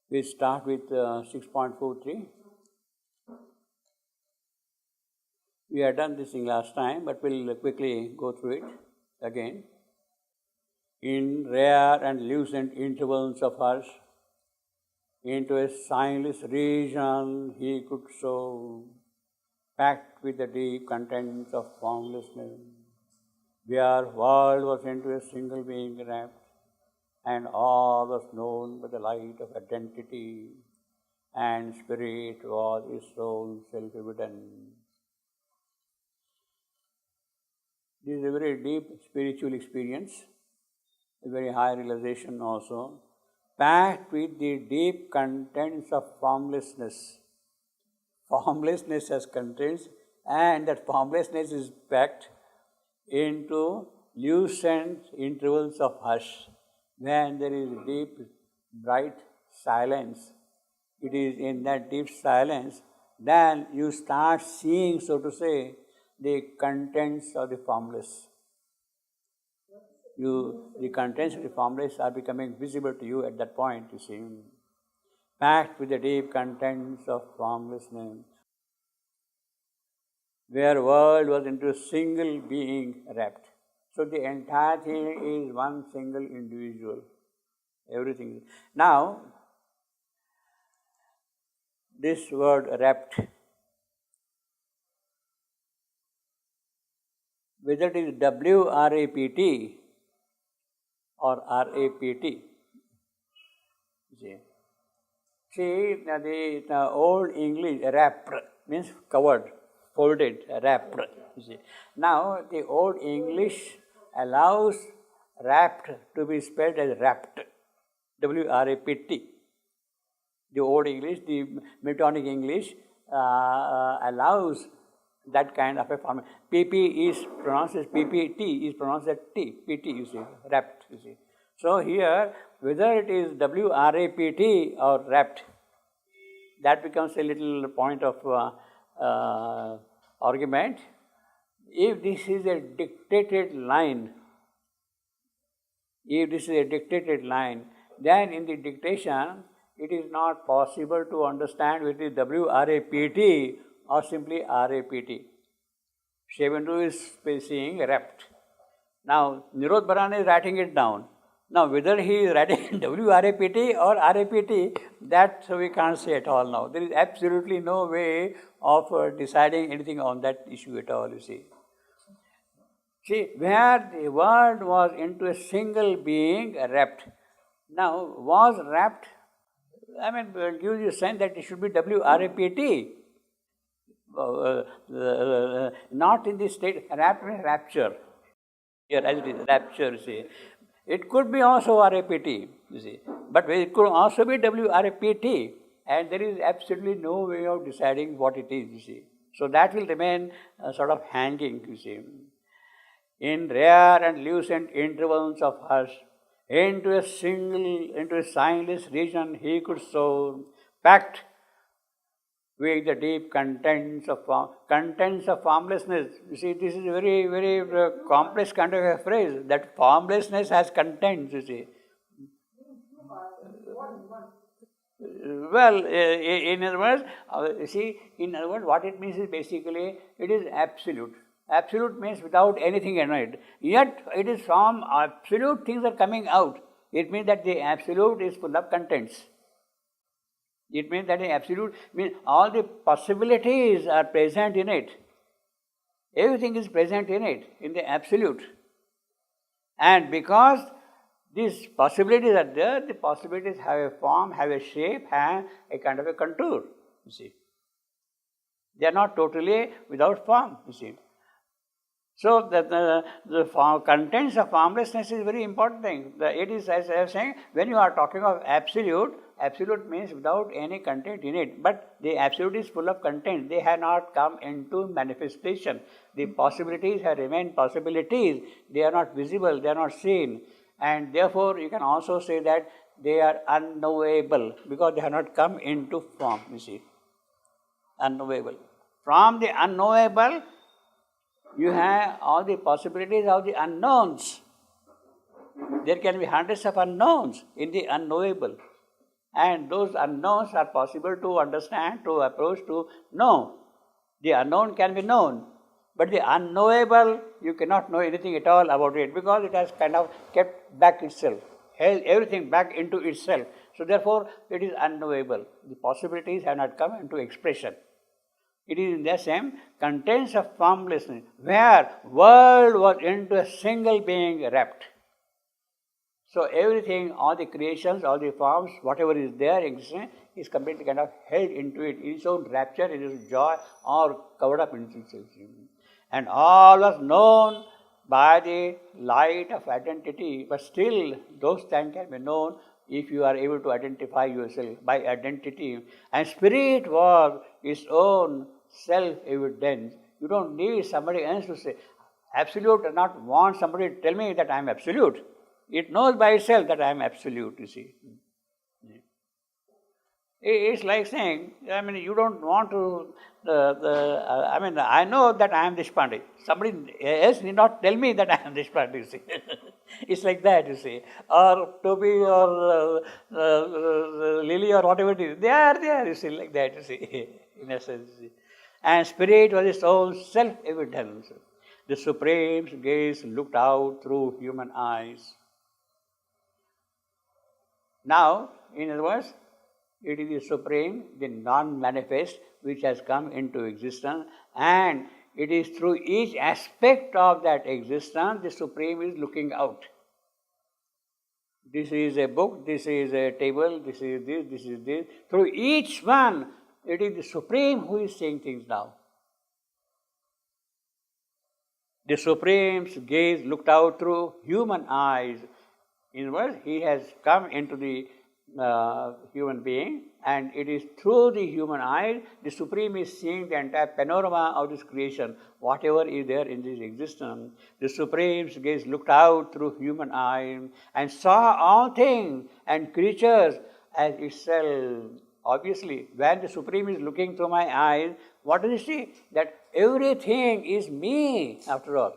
We start with 6.43. We had done this thing last time, but we'll quickly go through it again. In rare and lucent intervals of hush, into a signless region he could soar, packed with the deep contents of formlessness, where world was into a single being wrapped, and all was known by the light of identity, and spirit was his soul's self-evident. This is a very deep spiritual experience, a very high realization also, packed with the deep contents of formlessness. Formlessness has contents, and that formlessness is packed into lucent intervals of hush. When there is deep, bright silence, it is in that deep silence, then you start seeing, so to say, the contents of the formless. The contents of the formless are becoming visible to you at that point, you see. Packed with the deep contents of formlessness, where world was into a single being wrapped. So the entire thing is one single individual. Everything. Now, this word wrapped, whether it is W-R-A-P-T or R-A-P-T. See, the old English, wrapped means covered, folded, wrapped. Now, the old English allows wrapped to be spelled as wrapped, W-R-A-P-T. The old English, the Miltonic English allows that kind of a form. PP is pronounced as PP, T is pronounced as T, PT, you see, wrapped, you see. So here, whether it is W-R-A-P-T or wrapped, that becomes a little point of argument. If this is a dictated line, then in the dictation, it is not possible to understand whether it is W-R-A-P-T or simply R-A-P-T. Section-2 is saying wrapped. Now, Nirod Baran is writing it down. Now, whether he is writing W-R-A-P-T or R-A-P-T, that we can't say at all now. There is absolutely no way of deciding anything on that issue at all, you see. See, where the world was into a single being wrapped. Now, was wrapped, I mean, gives you a sense that it should be W-R-A-P-T. Not in the state, wrapped means rapture. Here, as it is, rapture, you see. It could be also R-A-P-T, you see. But it could also be W-R-A-P-T. And there is absolutely no way of deciding what it is, you see. So that will remain sort of hanging, you see. In rare and lucent intervals of hush, into a signless region he could soar, packed with the deep contents of formlessness. You see, this is a very, very complex kind of a phrase, that formlessness has contents, you see. Well, in other words, what it means is basically, it is absolute. Absolute means without anything in it. Yet, it is from absolute things are coming out. It means that the absolute is full of contents. It means that the absolute means all the possibilities are present in it. Everything is present in it, in the absolute. And because these possibilities are there, the possibilities have a form, have a shape, have a kind of a contour, you see. They are not totally without form, you see. So, the contents of formlessness is a very important thing. It is, as I was saying, when you are talking of absolute, absolute means without any content in it. But the absolute is full of content. They have not come into manifestation. The possibilities have remained possibilities. They are not visible, they are not seen. And therefore, you can also say that they are unknowable because they have not come into form, you see. Unknowable. From the unknowable, you have all the possibilities of the unknowns. There can be hundreds of unknowns in the unknowable. And those unknowns are possible to understand, to approach, to know. The unknown can be known, but the unknowable, you cannot know anything at all about it because it has kind of kept back itself, held everything back into itself. So therefore, it is unknowable. The possibilities have not come into expression. It is in the same contents of formlessness, where world was into a single being wrapped. So everything, all the creations, all the forms, whatever is there existing, is completely kind of held into it, in its own rapture, in its joy, or covered up in itself. And all was known by the light of identity, but still those things can be known if you are able to identify yourself by identity. And spirit was its own self-evidence. You don't need somebody else to say. Absolute does not want somebody to tell me that I am absolute. It knows by itself that I am absolute, you see. It's like saying, you don't want to, I know that I am Deshpande. Somebody else need not tell me that I am Deshpande, you see. It's like that, you see. Or Toby or Lily or whatever it is. They are there, you see, like that, you see, in essence. And spirit was its own self-evidence. The Supreme's gaze looked out through human eyes. Now, in other words, it is the Supreme, the non-manifest, which has come into existence, and it is through each aspect of that existence the Supreme is looking out. This is a book, this is a table, this is this, this is this. Through each one, it is the Supreme who is seeing things now. The Supreme's gaze looked out through human eyes. In other words, he has come into the human being, and it is through the human eye, the Supreme is seeing the entire panorama of this creation, whatever is there in this existence. The Supreme's gaze looked out through human eye and saw all things and creatures as itself. Obviously, when the Supreme is looking through my eyes, what does he see? That everything is me, after all.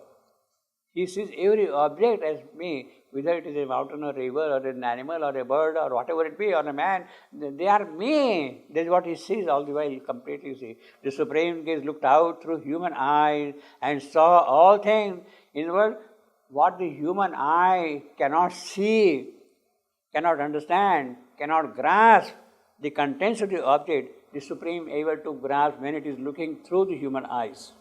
He sees every object as me, whether it is a mountain or river or an animal or a bird or whatever it be, or a man, they are me. That is what he sees all the while, completely see. The Supreme gaze looked out through human eyes and saw all things. In other words, what the human eye cannot see, cannot understand, cannot grasp the contents of the object, the Supreme able to grasp when it is looking through the human eyes.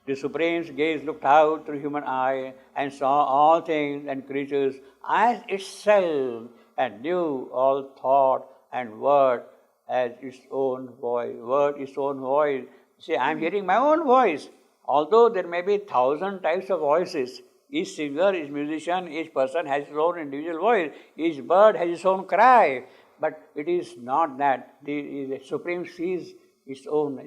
The Supreme's gaze looked out through human eye and saw all things and creatures as itself, and knew all thought and word as its own voice. Word, its own voice. See, I am hearing my own voice. Although there may be 1,000 types of voices, each singer, each musician, each person has his own individual voice. Each bird has its own cry. But it is not that. The Supreme sees its own.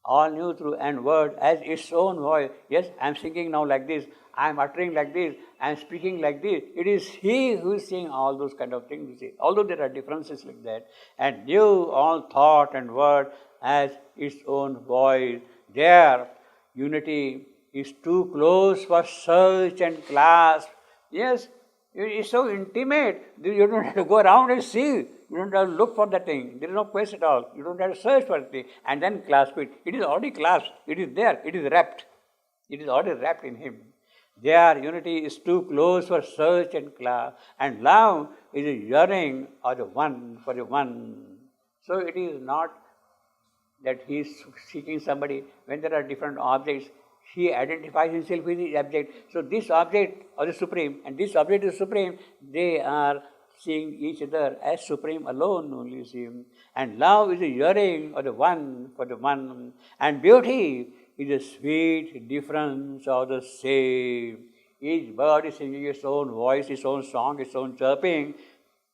All knew through and word as its own voice. Yes, I am singing now like this, I am uttering like this, I am speaking like this. It is he who is seeing all those kind of things, you see. Although there are differences like that. And knew all thought and word as its own voice. There, unity is too close for search and clasp. Yes, it is so intimate. You don't have to go around and see. You don't have to look for that thing. There is no quest at all. You don't have to search for it and then clasp it. It is already clasped. It is there. It is wrapped. It is already wrapped in him. There, unity is too close for search and clasp. And love is a yearning of the one for the one. So it is not that he is seeking somebody. When there are different objects, he identifies himself with his object. So this object of the Supreme and this object of the Supreme, they are seeing each other as Supreme alone only, you see. And love is a yearning of the one for the one. And beauty is a sweet difference of the same. Each bird is singing its own voice, its own song, its own chirping.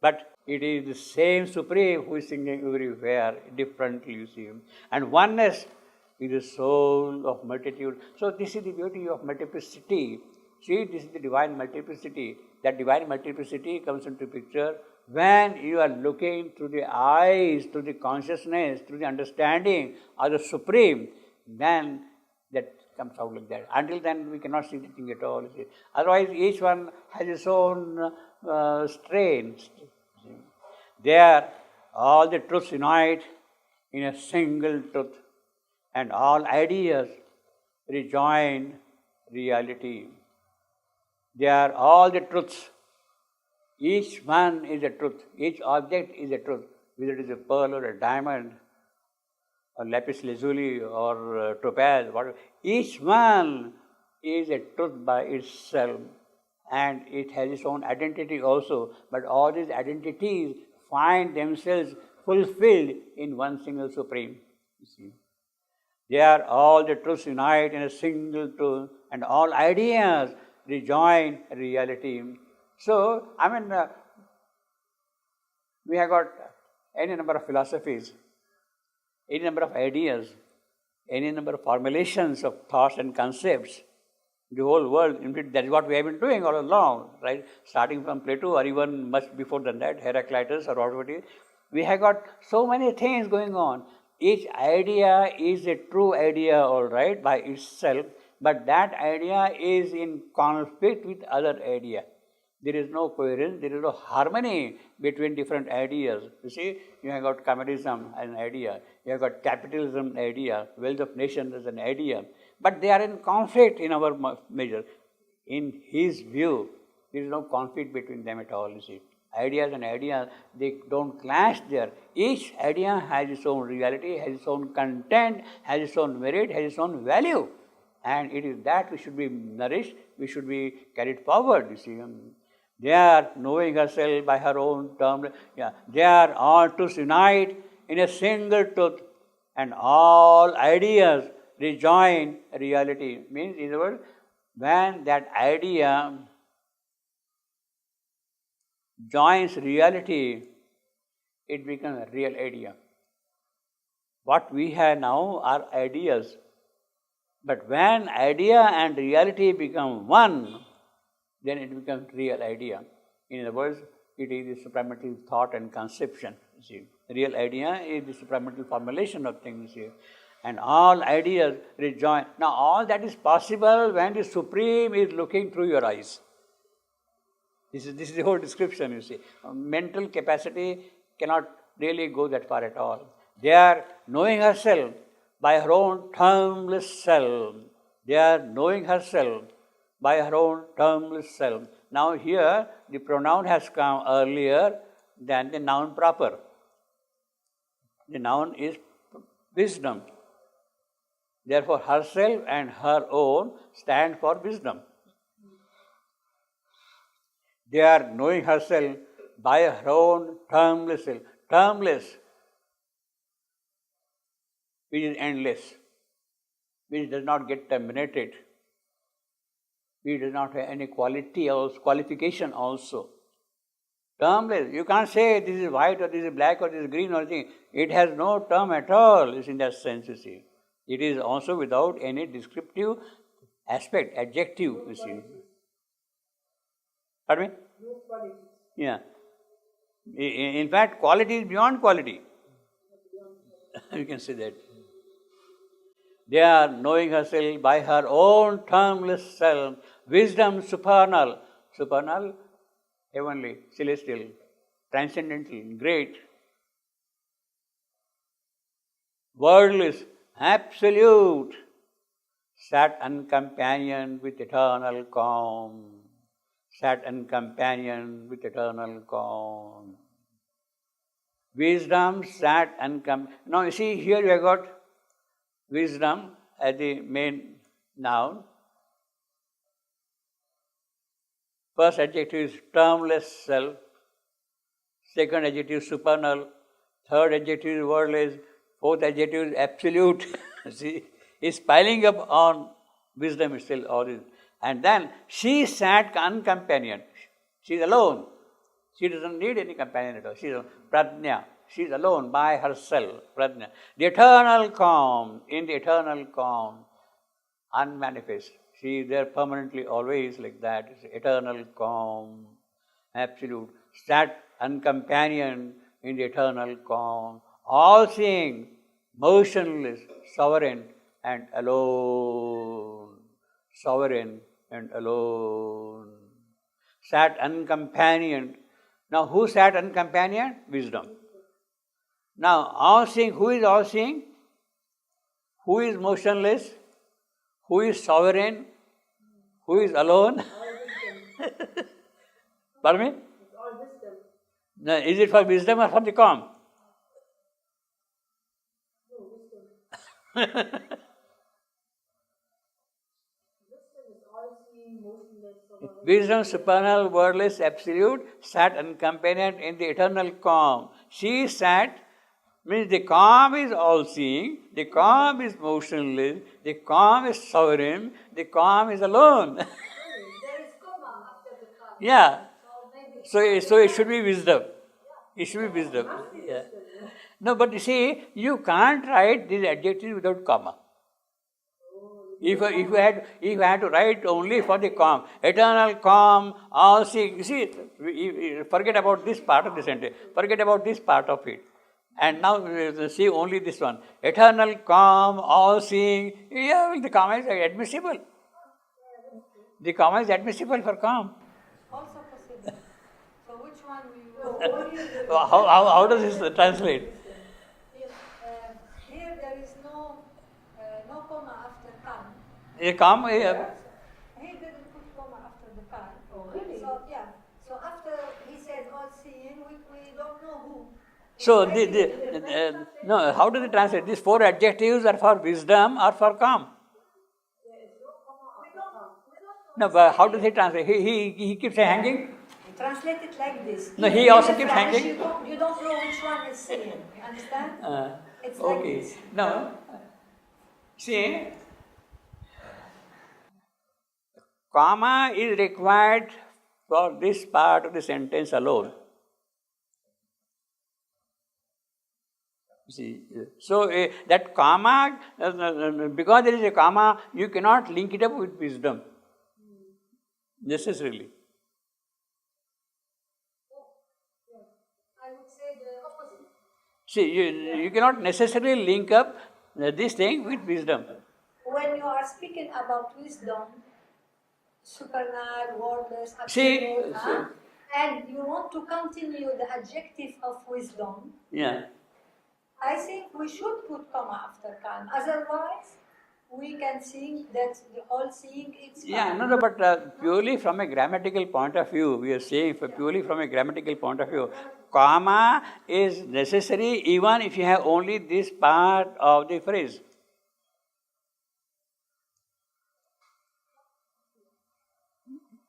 But it is the same Supreme who is singing everywhere, differently, you see. And oneness is the soul of multitude. So this is the beauty of multiplicity. See, this is the divine multiplicity. That divine multiplicity comes into picture when you are looking through the eyes, through the consciousness, through the understanding of the Supreme, then that comes out like that. Until then, we cannot see the thing at all. See. Otherwise, each one has its own strain. There all the truths unite in a single truth, and all ideas rejoin reality. There all the truths. Each one is a truth. Each object is a truth. Whether it is a pearl or a diamond, or lapis lazuli or topaz, whatever. Each one is a truth by itself, and it has its own identity also. But all these identities find themselves fulfilled in one single supreme. You see, there all the truths unite in a single truth, and all ideas rejoin reality. So, we have got any number of philosophies, any number of ideas, any number of formulations of thoughts and concepts. The whole world, in fact, that is what we have been doing all along, right? Starting from Plato or even much before than that, Heraclitus or whatever it is. We have got so many things going on. Each idea is a true idea, all right, by itself, but that idea is in conflict with other idea. There is no coherence, there is no harmony between different ideas. You see, you have got communism as an idea, you have got capitalism idea, wealth of nations as an idea, but they are in conflict in our measure. In his view, there is no conflict between them at all, you see. Ideas and ideas, they don't clash there. Each idea has its own reality, has its own content, has its own merit, has its own value. And it is that we should be nourished, we should be carried forward, you see. They are knowing herself by her own term. They are all to unite in a single truth, and all ideas rejoin reality. Means, in other words, when that idea joins reality, it becomes a real idea. What we have now are ideas. But when idea and reality become one, then it becomes real idea. In other words, it is the supramental thought and conception. You see, real idea is the supramental formulation of things. You see, and all ideas rejoin. Now, all that is possible when the Supreme is looking through your eyes. This is the whole description. You see, mental capacity cannot really go that far at all. They are knowing herself by her own termless self. They are knowing herself by her own termless self. Now here, the pronoun has come earlier than the noun proper. The noun is wisdom. Therefore, herself and her own stand for wisdom. They are knowing herself by her own termless self. Termless, which is endless, which does not get terminated. It does not have any qualification also. Termless. You can't say this is white or this is black or this is green or anything. It has no term at all, is in that sense, you see. It is also without any descriptive aspect, adjective, you see. Pardon me? No quality. Yeah. In fact, quality is beyond quality. You can say that. They are knowing herself by her own termless self. Wisdom supernal. Supernal, heavenly, celestial, transcendental, great. Wordless, absolute. Sat uncompanioned with eternal calm. Sat uncompanioned with eternal calm. Wisdom sat uncompanioned. Now you see, here you have got wisdom as the main noun. First adjective is termless self. Second adjective is supernal. Third adjective is wordless. Fourth adjective is absolute. See, it's piling up on wisdom itself, all this. And then she sat uncompanioned. She is alone. She doesn't need any companion at all. She is pradnya. She is alone by herself. Pradnya. The eternal calm, in the eternal calm, unmanifest. She is there permanently, always like that. It's eternal calm, absolute. Sat uncompanioned in the eternal calm, all-seeing, motionless, sovereign and alone. Sovereign and alone. Sat uncompanioned Now, who sat uncompanioned? Wisdom. Now, all-seeing, who is all-seeing? Who is motionless? Who is sovereign? Who is alone? Pardon me? No, is it for wisdom or for the calm? Wisdom, supernal, wordless, absolute, sat uncompanioned in the eternal calm. She sat, means the calm is all-seeing, the calm is motionless, the calm is sovereign, the calm is alone. There is comma after the calm. Yeah. So maybe So it should be wisdom. It should be wisdom. Yeah. No, but you see, you can't write these adjectives without comma. If you had to write only for the calm, eternal calm, all seeing, you see, forget about this part of the sentence, forget about this part of it. And now see only this one. Eternal calm, all seeing, yeah, the comma is admissible. The comma is admissible for calm. also possible. So which one we use? How does this translate? Here there is no comma after calm. A calm, He didn't put comma after the calm. Oh, really? So yeah. So after he said all seeing, we don't know who. so no, how does it translate? These four adjectives are for wisdom or for calm? We don't know. No, but how does he translate? He keeps hanging? Translate it like this. No, he In also the keeps French, hanging. You don't know which one is saying. Understand? It's like Okay. this. Now, see, comma is required for this part of the sentence alone. See, so that comma, because there is a comma, you cannot link it up with wisdom necessarily. I would say the opposite. See, you cannot necessarily link up this thing with wisdom. When you are speaking about wisdom, supernal, wordless, See, absolute, and you want to continue the adjective of wisdom, Yeah. I think we should put comma after calm. Otherwise, we can think that the whole seeing is calm. Yeah, no, but purely from a grammatical point of view, we are saying purely from a grammatical point of view, comma is necessary even if you have only this part of the phrase.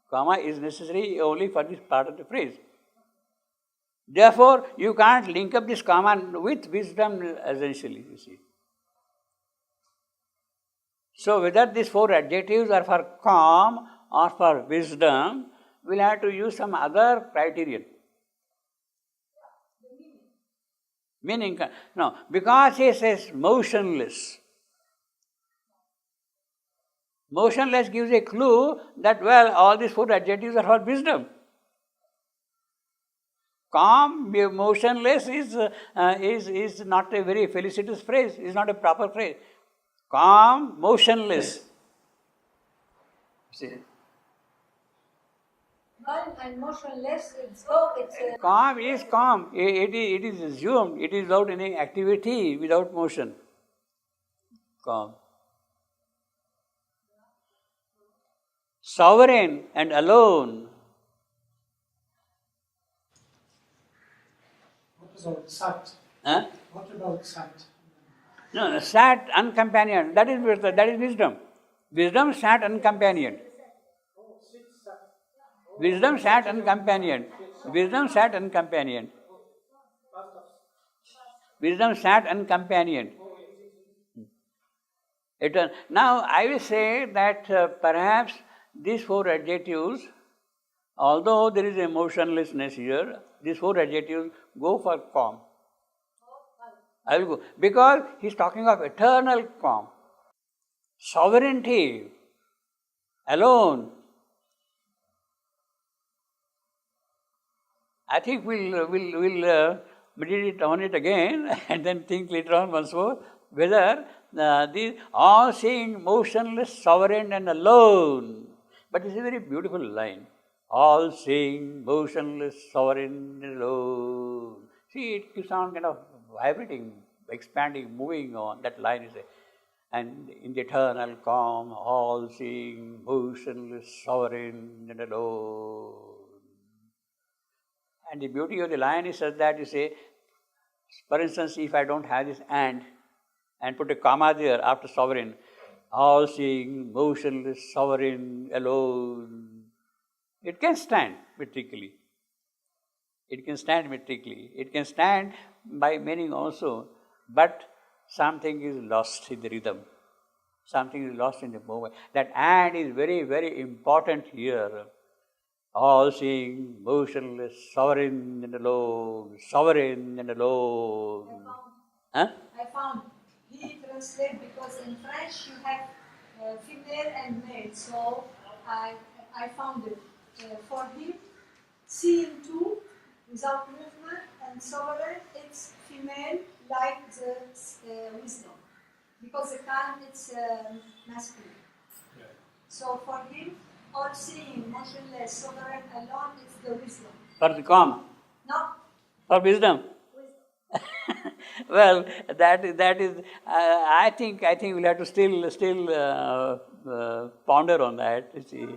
Comma is necessary only for this part of the phrase. Therefore, you can't link up this comma with wisdom essentially, you see. So, whether these four adjectives are for calm or for wisdom, we'll have to use some other criterion. Meaning, no, because he says motionless. Motionless gives a clue that, well, all these four adjectives are for wisdom. Calm, motionless is not a very felicitous phrase, is not a proper phrase. Calm, motionless. See. Calm and motionless, it's Calm is calm. It is assumed. It is without any activity, without motion. Calm. Sovereign and alone. What about sat? Huh? What about sat? No, sat uncompanioned. That is wisdom. Wisdom sat uncompanioned. Wisdom sat uncompanioned. Wisdom sat uncompanioned. Wisdom sat uncompanioned. Now, I will say that perhaps these four adjectives, although there is emotionlessness here, these four adjectives go for calm. I will go. Because he is talking of eternal calm. Sovereignty. Alone. I think we'll meditate on it again and then think later on once more whether these all-seeing, motionless, sovereign and alone. But it's a very beautiful line. all-seeing, motionless, sovereign, alone. See, it keeps on kind of vibrating, expanding, moving on. That line is there. And in the eternal calm, all-seeing, motionless, sovereign, and alone. And the beauty of the line is such that you say, for instance, if I don't have this and put a comma there after sovereign, all-seeing, motionless, sovereign, alone. It can stand metrically. It can stand metrically. It can stand by meaning also, but something is lost in the rhythm. Something is lost in the movement. That and is very, very important here. All-seeing, motionless, sovereign and alone, sovereign and alone. I found he translate because in French you have female and male, so I found it for him. Seeing two without movement and sovereign, it's female like the wisdom, because the calm it's masculine. Yeah. So for him, all seeing, motionless, sovereign alone is the wisdom. For the calm? No. For wisdom? Well, that is. I think we'll have to still ponder on that. You see,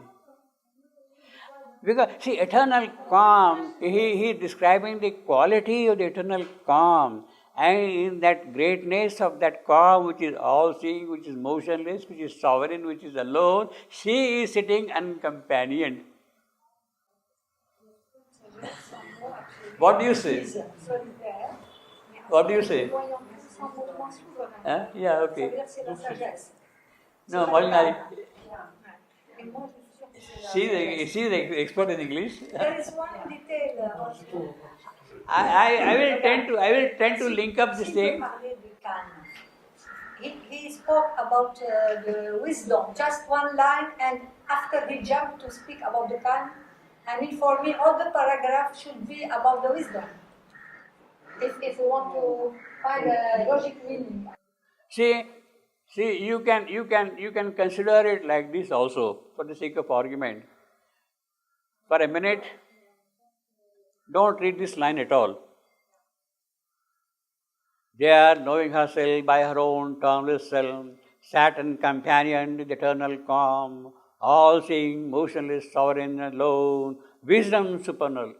because see, eternal calm. He is describing the quality of the eternal calm, and in that greatness of that calm, which is all-seeing, which is motionless, which is sovereign, which is alone, she is sitting uncompanioned. What do you say? What do you say? Yeah, okay. No, Molinari. She's the expert in English. There is one detail. I will tend to link up this thing. He spoke about the wisdom, just one line, and after he jumped to speak about the calm, and for me all the paragraph should be about the wisdom. If you want to find a logic meaning. See, you can consider it like this also, for the sake of argument. For a minute, don't read this line at all. There, knowing herself by her own termless self, sat and companioned with eternal calm, all-seeing, motionless, sovereign, alone, wisdom supernal,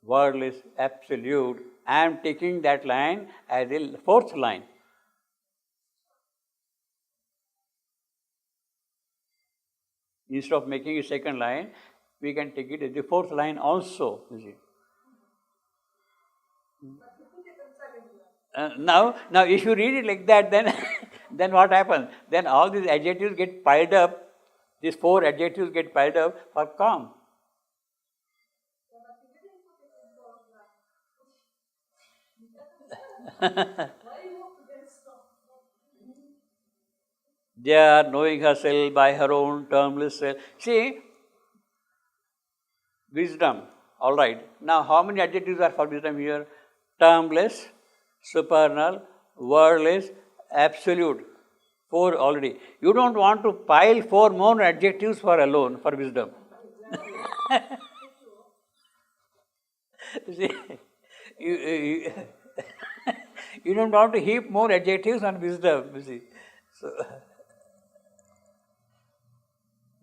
wordless, absolute. I am taking that line as the fourth line. Instead of making a second line, we can take it as the fourth line also. You see. Now, if you read it like that, then then what happens? Then all these adjectives get piled up. These four adjectives get piled up for calm. There, knowing herself by her own termless self. See, wisdom. All right. Now, how many adjectives are for wisdom here? Termless, supernal, wordless, absolute. 4 already. You don't want to pile 4 more adjectives for alone, for wisdom. See, you don't want to heap more adjectives on wisdom, you see. So,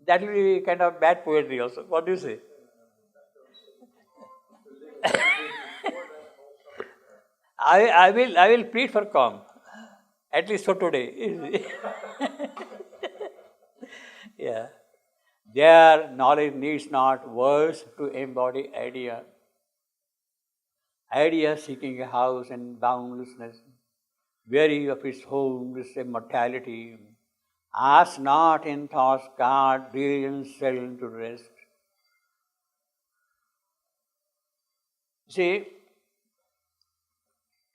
that will be kind of bad poetry also. What do you say? I will plead for calm, at least for today. Yeah. Their knowledge needs not words to embody idea. Idea seeking a house and boundlessness, weary of its homeless immortality, asks not in thoughts guard brilliant self to rest. See,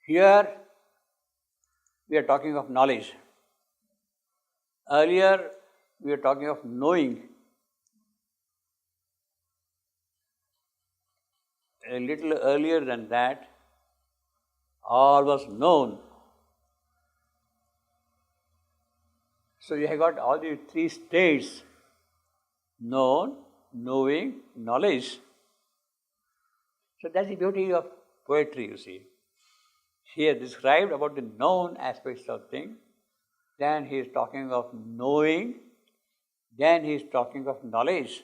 here we are talking of knowledge. Earlier we were talking of knowing. A little earlier than that, all was known. So you have got all the 3 states: known, knowing, knowledge. So that's the beauty of poetry, you see. He has described about the known aspects of things, then he is talking of knowing, then he is talking of knowledge.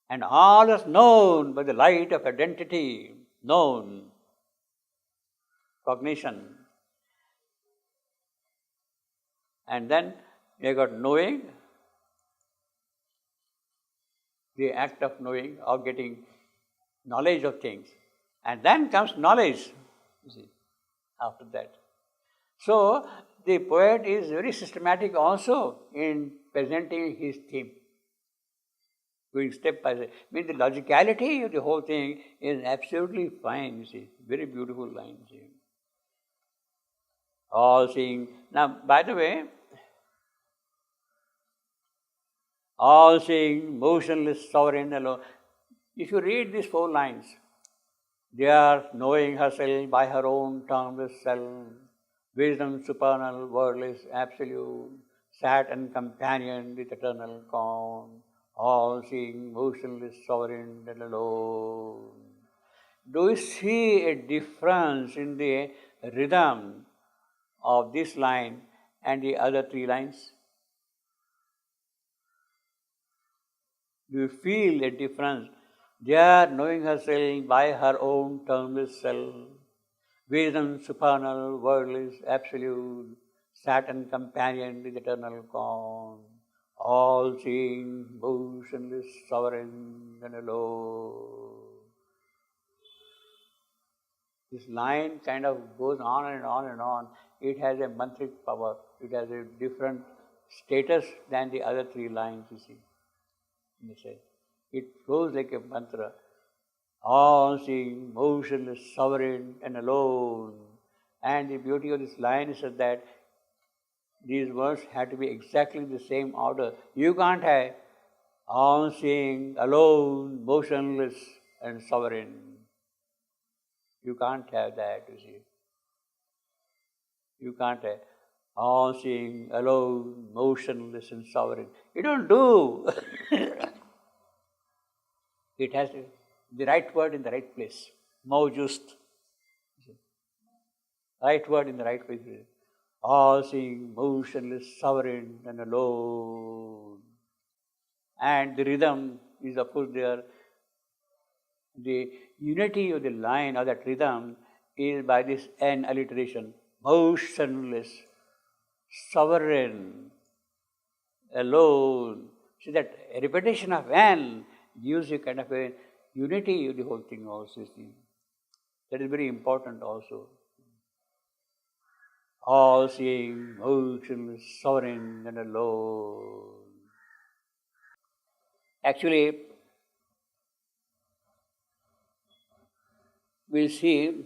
And all is known by the light of identity, known, cognition. And then you got knowing, the act of knowing, of getting knowledge of things. And then comes knowledge, you see, after that. So, the poet is very systematic also in presenting his theme, going step by step. I mean, the logicality of the whole thing is absolutely fine, you see, very beautiful line, you see. All seeing. Now, by the way, all seeing, motionless, sovereign, alone. If you read these 4 lines, they are knowing herself by her own termless self, wisdom supernal, wordless, absolute, sat and companion with eternal calm, all seeing, motionless, sovereign, and alone. Do you see a difference in the rhythm of this line and the other 3 lines? Do you feel a difference? They are knowing herself by her own termless self, wisdom supernal, wordless, absolute, sat and companion with eternal calm, all seeing, motionless, sovereign, and alone. This line kind of goes on and on and on. It has a mantric power. It has a different status than the other 3 lines, you see. It flows like a mantra. All seeing, motionless, sovereign, and alone. And the beauty of this line is that these words have to be exactly the same order. You can't have all seeing, alone, motionless, and sovereign. You can't have that, you see. You can't have all seeing, alone, motionless, and sovereign. You don't do. It has the right word in the right place. Mawjust. Right word in the right place. All seeing, motionless, sovereign, and alone. And the rhythm is, of course, there. The unity of the line or that rhythm is by this N alliteration. Motionless, sovereign, alone. See, that repetition of N gives you kind of a unity of the whole thing also. See. That is very important also. All seeing, motionless, sovereign, and alone. Actually, we'll see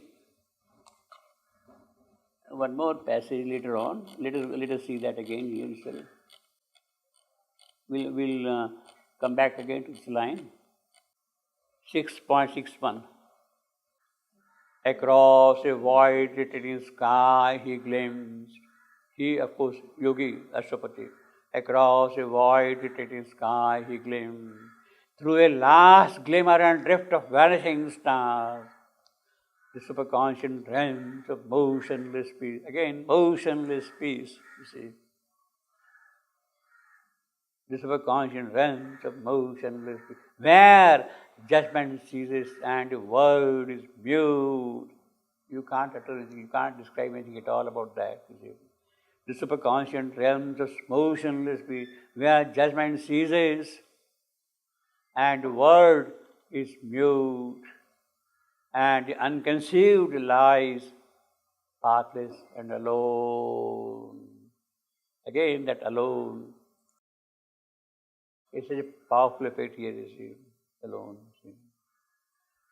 one more passage later on. Let us see that again here itself. We'll come back again to this line. 6.61. Across a wide retreating sky he glimpsed. He, of course, Yogi Ashwapati. Across a wide retreating sky he glimpsed. Through a last glimmer and drift of vanishing stars, the superconscious realms of motionless peace. Again, motionless peace, you see. The superconscious realms of motionless peace, where judgment ceases and the world is mute. You can't utter anything, you can't describe anything at all about that, you see. The superconscious realms of motionless peace, where judgment ceases and the world is mute. And the unconceived lies, pathless and alone. Again, that alone. It's such a powerful effect here, you see, alone. See.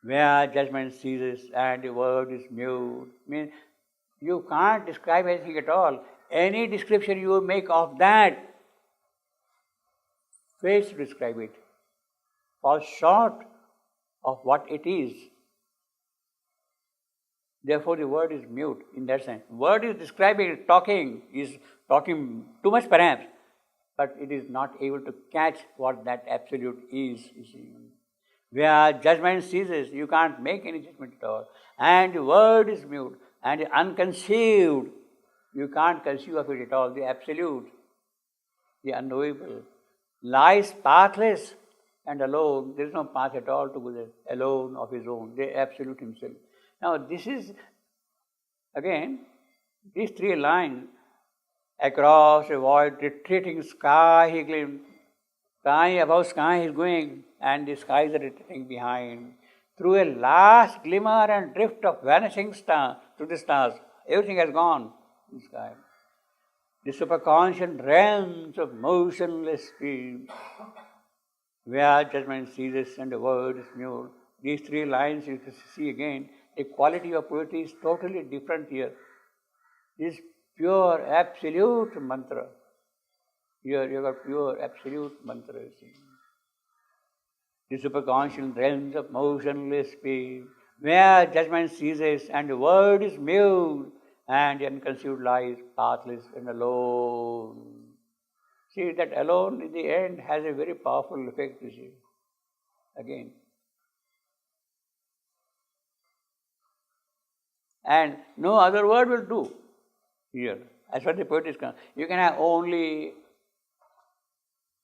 Where judgment ceases and the word is mute. I mean, you can't describe anything at all. Any description you make of that fails to describe it, falls short of what it is. Therefore, the word is mute in that sense. Word is describing, is talking too much perhaps, but it is not able to catch what that absolute is, you see. Where judgment ceases, you can't make any judgment at all. And the word is mute and unconceived. You can't conceive of it at all. The absolute, the unknowable, lies pathless and alone. There is no path at all to go there, alone of his own, the absolute himself. Now this is, again, these three lines, across a void, retreating sky he gleamed. Sky, above sky he is going, and the skies are retreating behind. Through a last glimmer and drift of vanishing star, through the stars, everything has gone in the sky. The superconscious realms of motionless speed, where judgment ceases and the word is mute. These three lines you can see again, the quality of poetry is totally different here. This pure, absolute mantra. Here you got pure, absolute mantra, you see. The superconscious realms of motionless speed, where judgment ceases and the word is mute, and the unconceived lies pathless and alone. See, that alone in the end has a very powerful effect, you see. Again. And no other word will do here. As far as the poet is concerned. You can have only,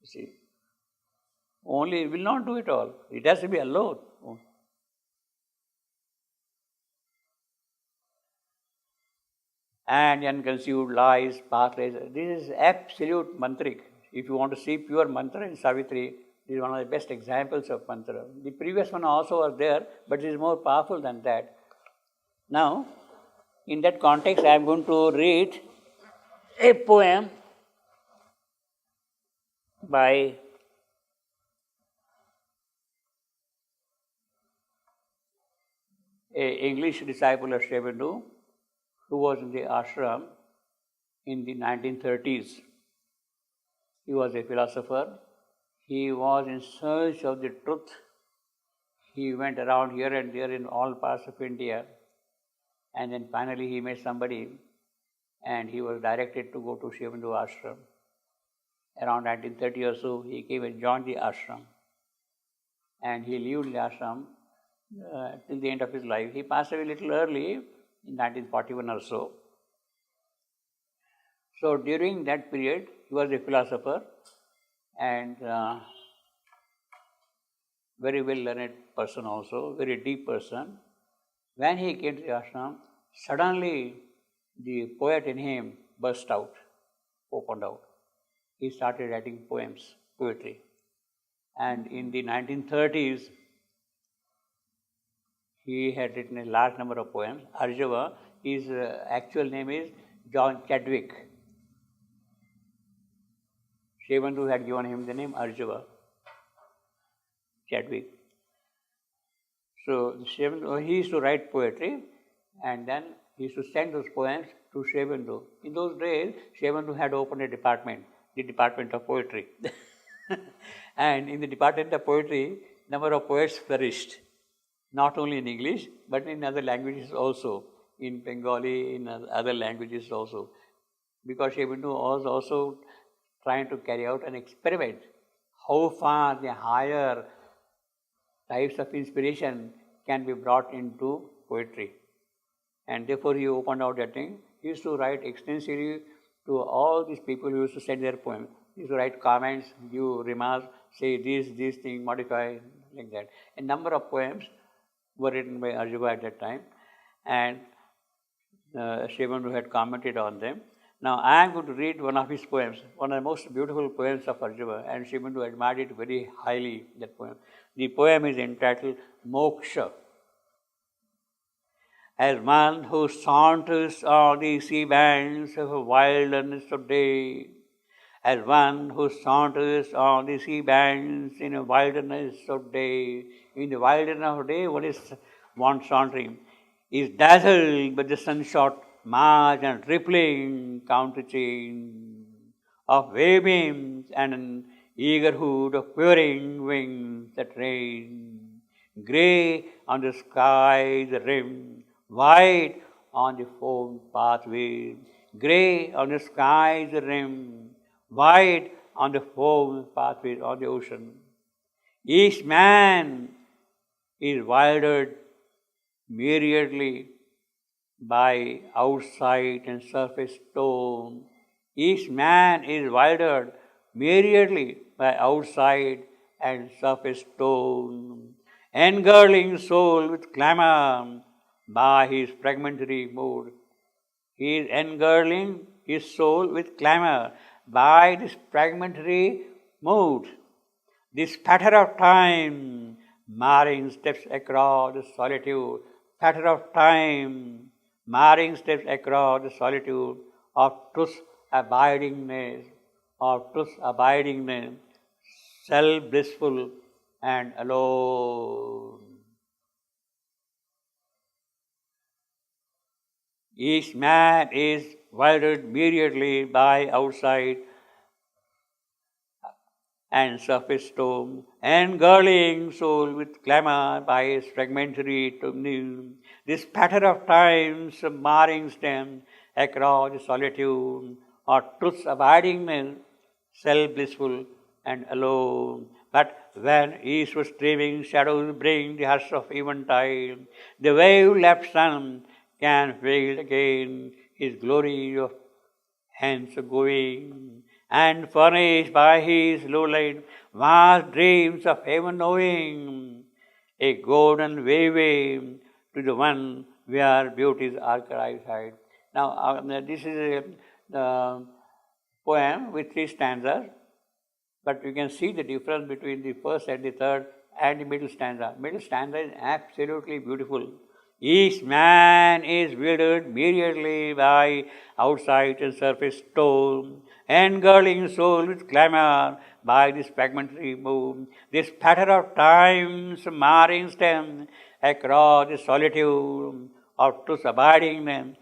you see, only will not do it all. It has to be alone. And unconceived lies, pathless. This is absolute mantric. If you want to see pure mantra in Savitri, this is one of the best examples of mantra. The previous one also are there, but it is more powerful than that. Now, in that context, I am going to read a poem by an English disciple of Section-2 who was in the ashram in the 1930s. He was a philosopher. He was in search of the truth. He went around here and there in all parts of India. And then finally he met somebody and he was directed to go to Section-2 ashram. Around 1930 or so, he came and joined the ashram. And he lived in the ashram till the end of his life. He passed away a little early, in 1941 or so. So during that period, he was a philosopher and very well learned person also, very deep person. When he came to the ashram, suddenly the poet in him burst out, opened out. He started writing poems, poetry. And in the 1930s, he had written a large number of poems. Arjava, his actual name is John Chadwick. Section-2 had given him the name Arjava, Chadwick. So he used to write poetry and then he used to send those poems to Section-2. In those days, Section-2 had opened a department, the Department of Poetry. And in the Department of Poetry, number of poets flourished. Not only in English, but in other languages also, in Bengali, in other languages also. Because Section-2 was also trying to carry out an experiment, how far the higher types of inspiration can be brought into poetry. And therefore he opened out that thing. He used to write extensively to all these people who used to send their poems. He used to write comments, give remarks, say this thing, modify, like that. A number of poems were written by Arjava at that time, and Section-2 had commented on them. Now I am going to read one of his poems, one of the most beautiful poems of Arjava, and Section-2 admired it very highly, that poem. The poem is entitled Moksha. As one who saunters on the sea banks of a wilderness of day, as one who saunters on the sea banks in a wilderness of day, in the wilderness of day, what is one sauntering? Is dazzled by the sunshot march and rippling counterchain of waving and an eager hood of quivering wings that rain. Grey on the sky the rim, white on the foam pathway. Grey on the sky the rim, white on the foam pathways on the ocean. Each man is wildered myriadly by outside and surface tone. Each man is wildered myriadly by outside and surface tone, engirdling soul with clamor by his fragmentary mood. He is engirdling his soul with clamor by this fragmentary mood. This patter of time, marring steps across the solitude, patter of time, marring steps across the solitude of truth's abidingness, self-blissful and alone. Each man is wildered myriadly by outside and surface storm, engirdling soul with clamor by his fragmentary tomb. This patter of time's marring stem across the solitude or truth's abidingness, self-blissful and alone. But when eastward streaming shadows bring the hush of eventide, the wave-lapped sun can veil again his glory of hence going, and furnished by his low light vast dreams of heaven knowing, a golden way to the one where beauty's archives hide. Now, this is a poem with 3 stanzas, but you can see the difference between the first and the third and the middle stanza. Middle stanza is absolutely beautiful. Each man is wildered myriadly by outside and surface tone, engirdling soul with clamor by this fragmentary mood. This patter of time's marring stem across the solitude of truth's abiding them,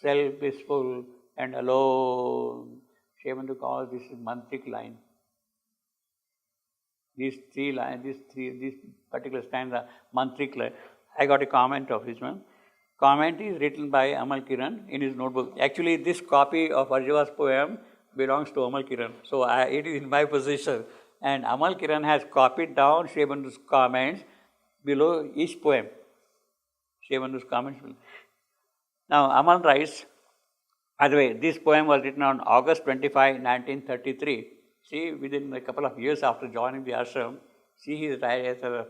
self-blissful and alone. Shivananda calls this mantric line. These 3 lines, this particular stanza, mantric line. I got a comment of this one. Comment is written by Amal Kiran in his notebook. Actually, this copy of Arjava's poem belongs to Amal Kiran. So, it is in my possession. And Amal Kiran has copied down Shivananda's comments below each poem. Shivananda's comments. Now, Amal writes, by the way, this poem was written on August 25, 1933. See, within a couple of years after joining the ashram, see his writer.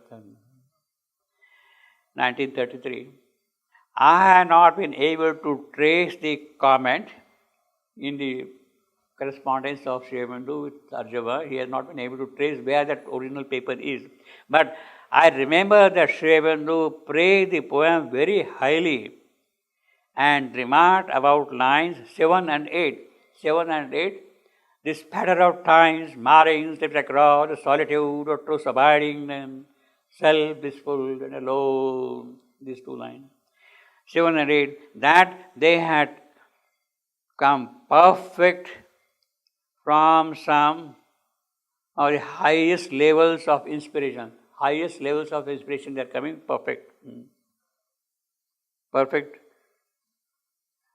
1933. I have not been able to trace the comment in the correspondence of Shivananda with Arjava. He has not been able to trace where that original paper is. But I remember that Shivananda praised the poem very highly and remarked about lines 7 and 8. 7 and 8. This patter of times marring steps across the solitude of truth abiding them, self-blissful and alone, these 2 lines. 7 and 8, that they had come perfect from some of the highest levels of inspiration. Highest levels of inspiration, they are coming perfect. Perfect.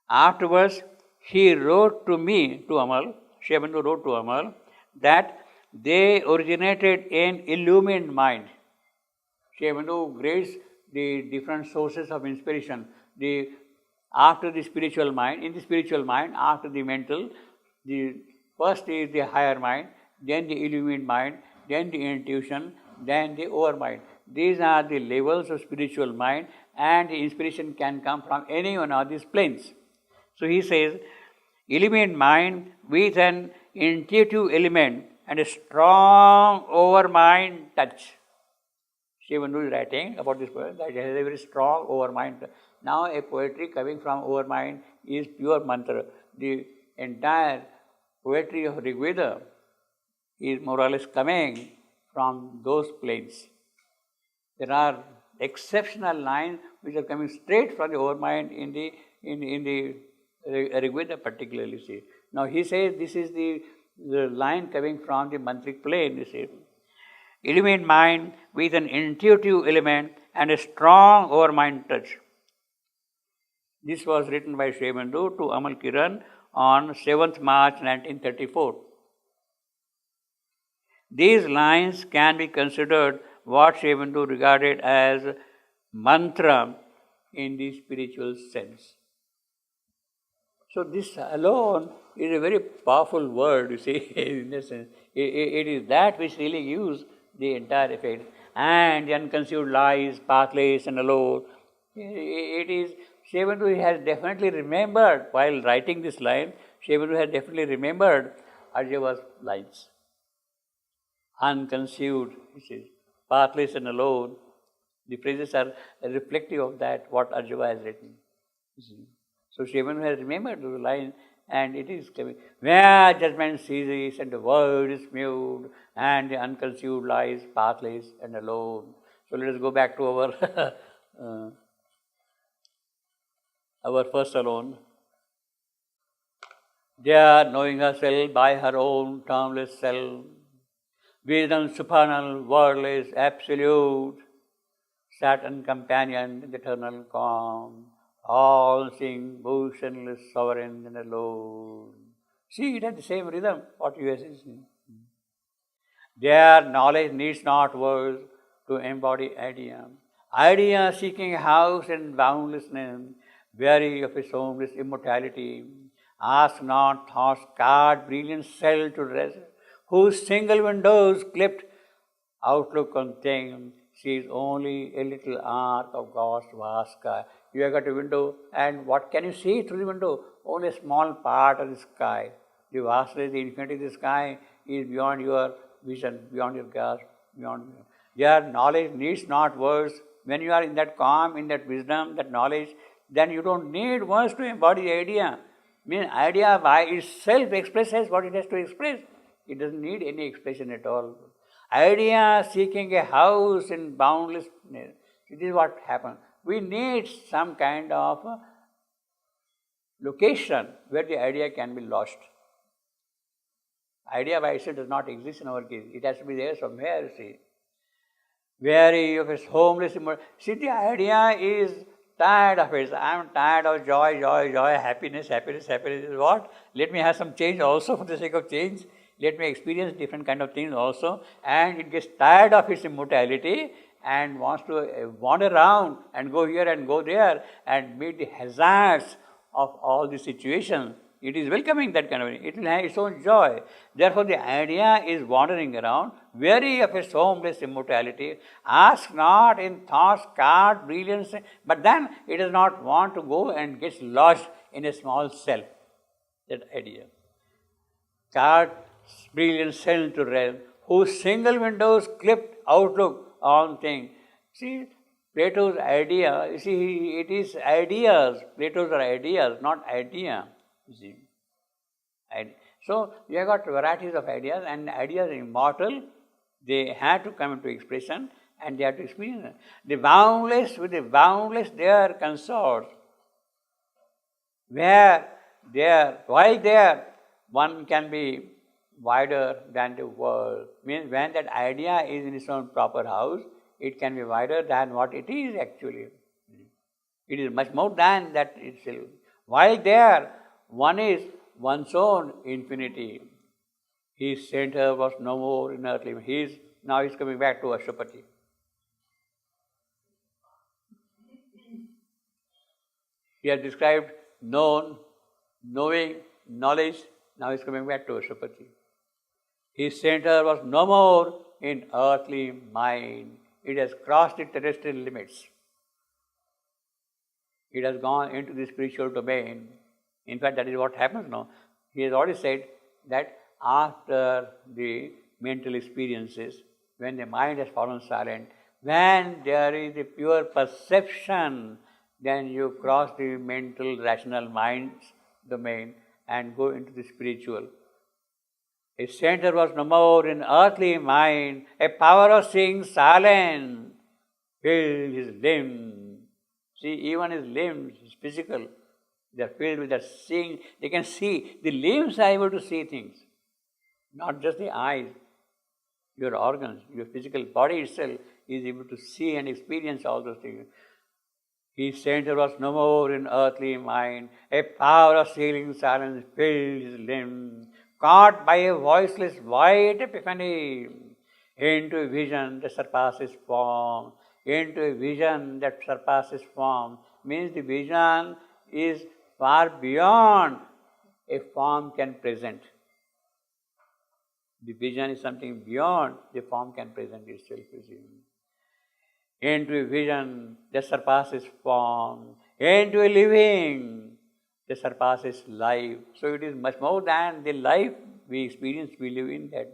Afterwards, he wrote to me, to Amal, Shivananda wrote to Amal, that they originated in illumined mind. Shivananda grades the different sources of inspiration. After the spiritual mind, in the spiritual mind, after the mental, the first is the higher mind, then the illumined mind, then the intuition, then the overmind. These are the levels of spiritual mind, and the inspiration can come from any one of these planes. So he says, illumined mind with an intuitive element and a strong overmind touch. Shivananda is writing about this poem that it has a very strong overmind. Now a poetry coming from overmind is pure mantra. The entire poetry of Rigveda is more or less coming from those planes. There are exceptional lines which are coming straight from the overmind in the Rigveda particularly. See. Now he says this is the line coming from the mantric plane, you see. Illumined mind with an intuitive element and a strong overmind touch. This was written by Shivananda to Amal Kiran on 7th March 1934. These lines can be considered what Section-2 regarded as mantra in the spiritual sense. So this alone is a very powerful word, you see, in a sense. It is that which really gives the entire effect. And the unconceived lies, pathless and alone. It is, Section-2 has definitely remembered, while writing this line, Section-2 has definitely remembered Arjava's lines. Unconceived, he says, pathless and alone. The phrases are reflective of that, what Arjava has written. You see. So Section-2 has remembered the line, and it is coming. Where judgment ceases and the word is mute, and the unconceived lies pathless and alone. So let us go back to our first alone. There, knowing herself by her own termless self, wisdom supernal, wordless, absolute, Saturn companion in the eternal calm, all-seeing, motionless, sovereign and alone. See, it has the same rhythm, what you are saying. Their knowledge needs not words to embody idea. Idea seeking house in boundlessness, weary of its homeless immortality, ask not thought's card brilliant cell to rest, whose single windows clipped outlook on things sees only a little arc of God's vast sky. You have got a window, and what can you see through the window? Only a small part of the sky. The vastness, the infinity of the sky is beyond your vision, beyond your grasp, beyond your knowledge needs not words. When you are in that calm, in that wisdom, that knowledge, then you don't need words to embody the idea. Idea by itself expresses what it has to express. It doesn't need any expression at all. Idea seeking a house in boundlessness. This is what happens. We need some kind of location where the idea can be lost. Idea by itself does not exist in our case. It has to be there somewhere, you see. Weary of its homeless immortality. See, the idea is tired of it. I am tired of joy, happiness. What? Let me have some change also for the sake of change. Let me experience different kind of things also. And it gets tired of its immortality and wants to wander around and go here and go there and meet the hazards of all the situations. It is welcoming that kind of thing. It will have its own joy. Therefore, the idea is wandering around, weary of its homeless immortality, asks not in thought's card brilliance, but then it does not want to go and gets lodged in a small cell. That idea. Card brilliant cell to rest, whose single windows clipped outlook on things. See, Plato's idea, you see, it is ideas. Plato's are ideas, not idea. You see. So, you have got varieties of ideas, and ideas are immortal. They have to come into expression, and they have to experience it. The boundless with the boundless, they are consorts. While there, one can be wider than the world. Means when that idea is in its own proper house, it can be wider than what it is actually. It is much more than that itself. While there, one is one's own infinity. His center was no more in earthly. Now he's coming back to Ashwapati. He has described known, knowing, knowledge. Now he's coming back to Ashwapati. His center was no more in earthly mind. It has crossed the terrestrial limits. It has gone into the spiritual domain. In fact, that is what happens now. He has already said that after the mental experiences, when the mind has fallen silent, when there is a pure perception, then you cross the mental, rational mind's domain and go into the spiritual. His center was no more in earthly mind. A power of seeing silence filled his limbs. See, even his limbs, his physical, they are filled with that seeing. They can see. The limbs are able to see things. Not just the eyes. Your organs, your physical body itself is able to see and experience all those things. His center was no more in earthly mind. A power of seeing silence filled his limbs. Caught by a voiceless white epiphany. into a vision that surpasses form, into a vision that surpasses form, means the vision is far beyond a form can present. The vision is something beyond the form can present itself. Into a vision that surpasses form, into a living that surpasses life. So it is much more than the life we experience, we live in that.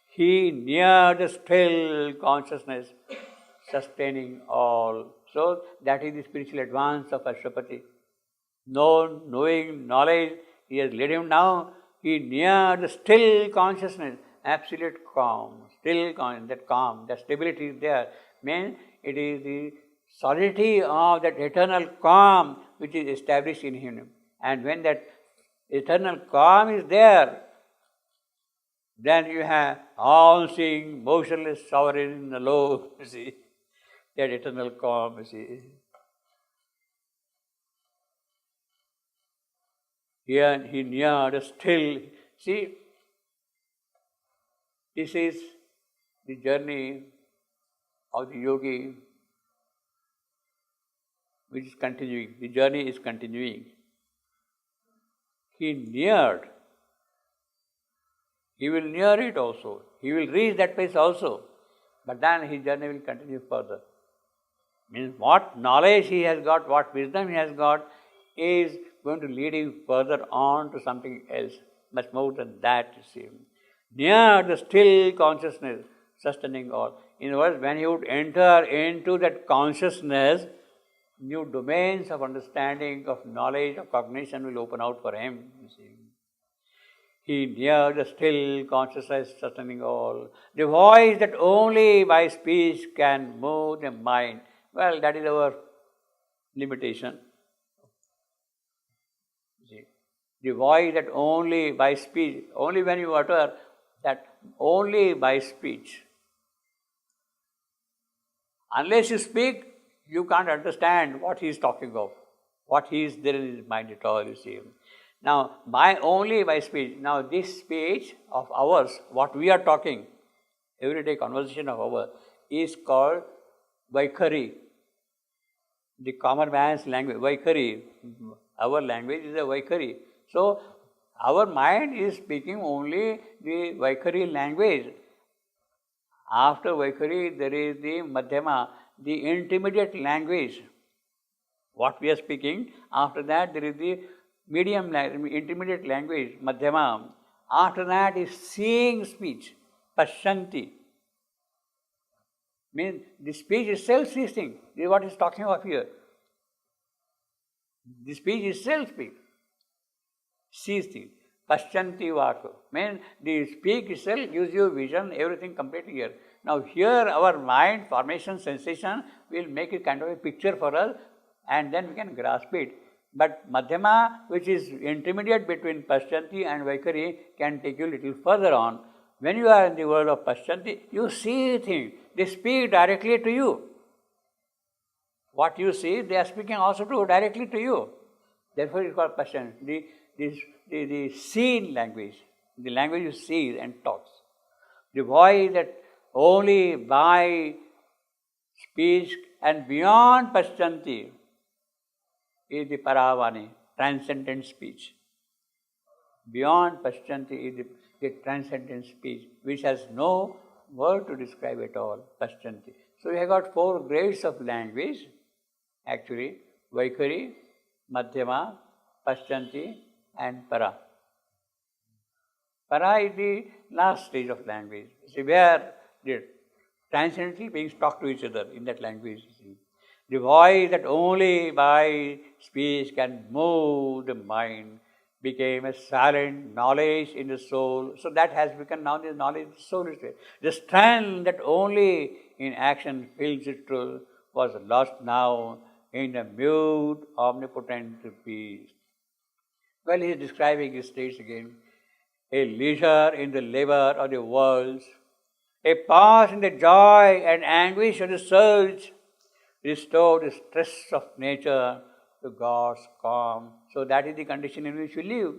He near the still consciousness, sustaining all. So that is the spiritual advance of Ashwapati. Knowing, knowledge, he has led him now. He near the still consciousness, absolute calm, still calm, that stability is there. Means it is the solidity of that eternal calm which is established in him. And when that eternal calm is there, then you have all-seeing, motionless, sovereign, alone, you see, that eternal calm, you see. Here he near the still. See, this is the journey of the yogi which is continuing. The journey is continuing. He neared. He will near it also. He will reach that place also. But then his journey will continue further. Means what knowledge he has got, what wisdom he has got, is going to lead him further on to something else, much more than that, you see. Near the still consciousness, sustaining all. In other words, when he would enter into that consciousness, new domains of understanding, of knowledge, of cognition will open out for him, you see. He near the still consciousness, sustaining all. The voice that only by speech can move the mind. Well, that is our limitation. See, the voice that only by speech, only when you utter that only by speech. Unless you speak, you can't understand what he is talking of, what he is there in his mind at all, you see. Now, only by speech. Now, this speech of ours, what we are talking, everyday conversation of ours, is called Vaikhari. The common man's language, Vaikhari. Our language is a Vaikhari. So, our mind is speaking only the Vaikhari language. After Vaikhari, there is the Madhyama, the intermediate language. What we are speaking, after that there is the medium intermediate language, Madhyama. After that is seeing speech, Pashyanti. Means the speech itself sees things. This is what is talking of here. The speech itself sees things. Pashyanti Vaka. Means the speak itself gives you vision, everything complete here. Now here our mind, formation, sensation will make it kind of a picture for us and then we can grasp it. But Madhyama, which is intermediate between Pashyanti and Vaikhari, can take you a little further on. When you are in the world of Pashyanti, you see things. They speak directly to you. What you see, they are speaking also directly to you. Therefore, it is called Pashyanti. The seen language, the language you see and talks. The voice that only by speech and beyond Pashyanti is the Paravani, transcendent speech. Beyond Pashyanti is the transcendent speech, which has no word to describe at all, Pashyanti. So we have got 4 grades of language, actually, Vaikhari, Madhyama, Pashyanti and Para. Para is the last stage of language. See, where the transcendental beings talk to each other in that language. The voice that only by speech can move the mind became a silent knowledge in the soul. So that has become now the knowledge of the soul. The strength that only in action fills it truth was lost now in the mute, omnipotent peace. Well, he is describing his states again. A leisure in the labor of the worlds, a pause in the joy and anguish of the search, restore the stress of nature to God's calm. So that is the condition in which we live.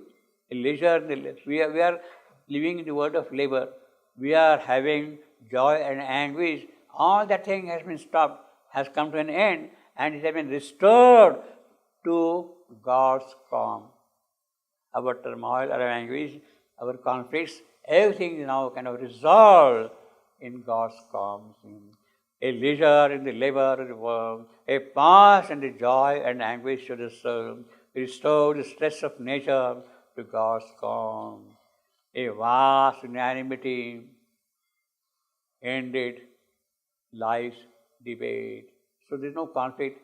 A leisure, we are living in the world of labor. we are having joy and anguish, all that thing has been stopped, has come to an end, and it has been restored to God's calm. Our turmoil, our anguish, our conflicts, everything is now kind of resolved in God's calm. A leisure in the labor of the world, a pause in the joy and anguish of the soul, restore the stress of nature to God's calm. A vast unanimity ended life's debate. So there is no conflict.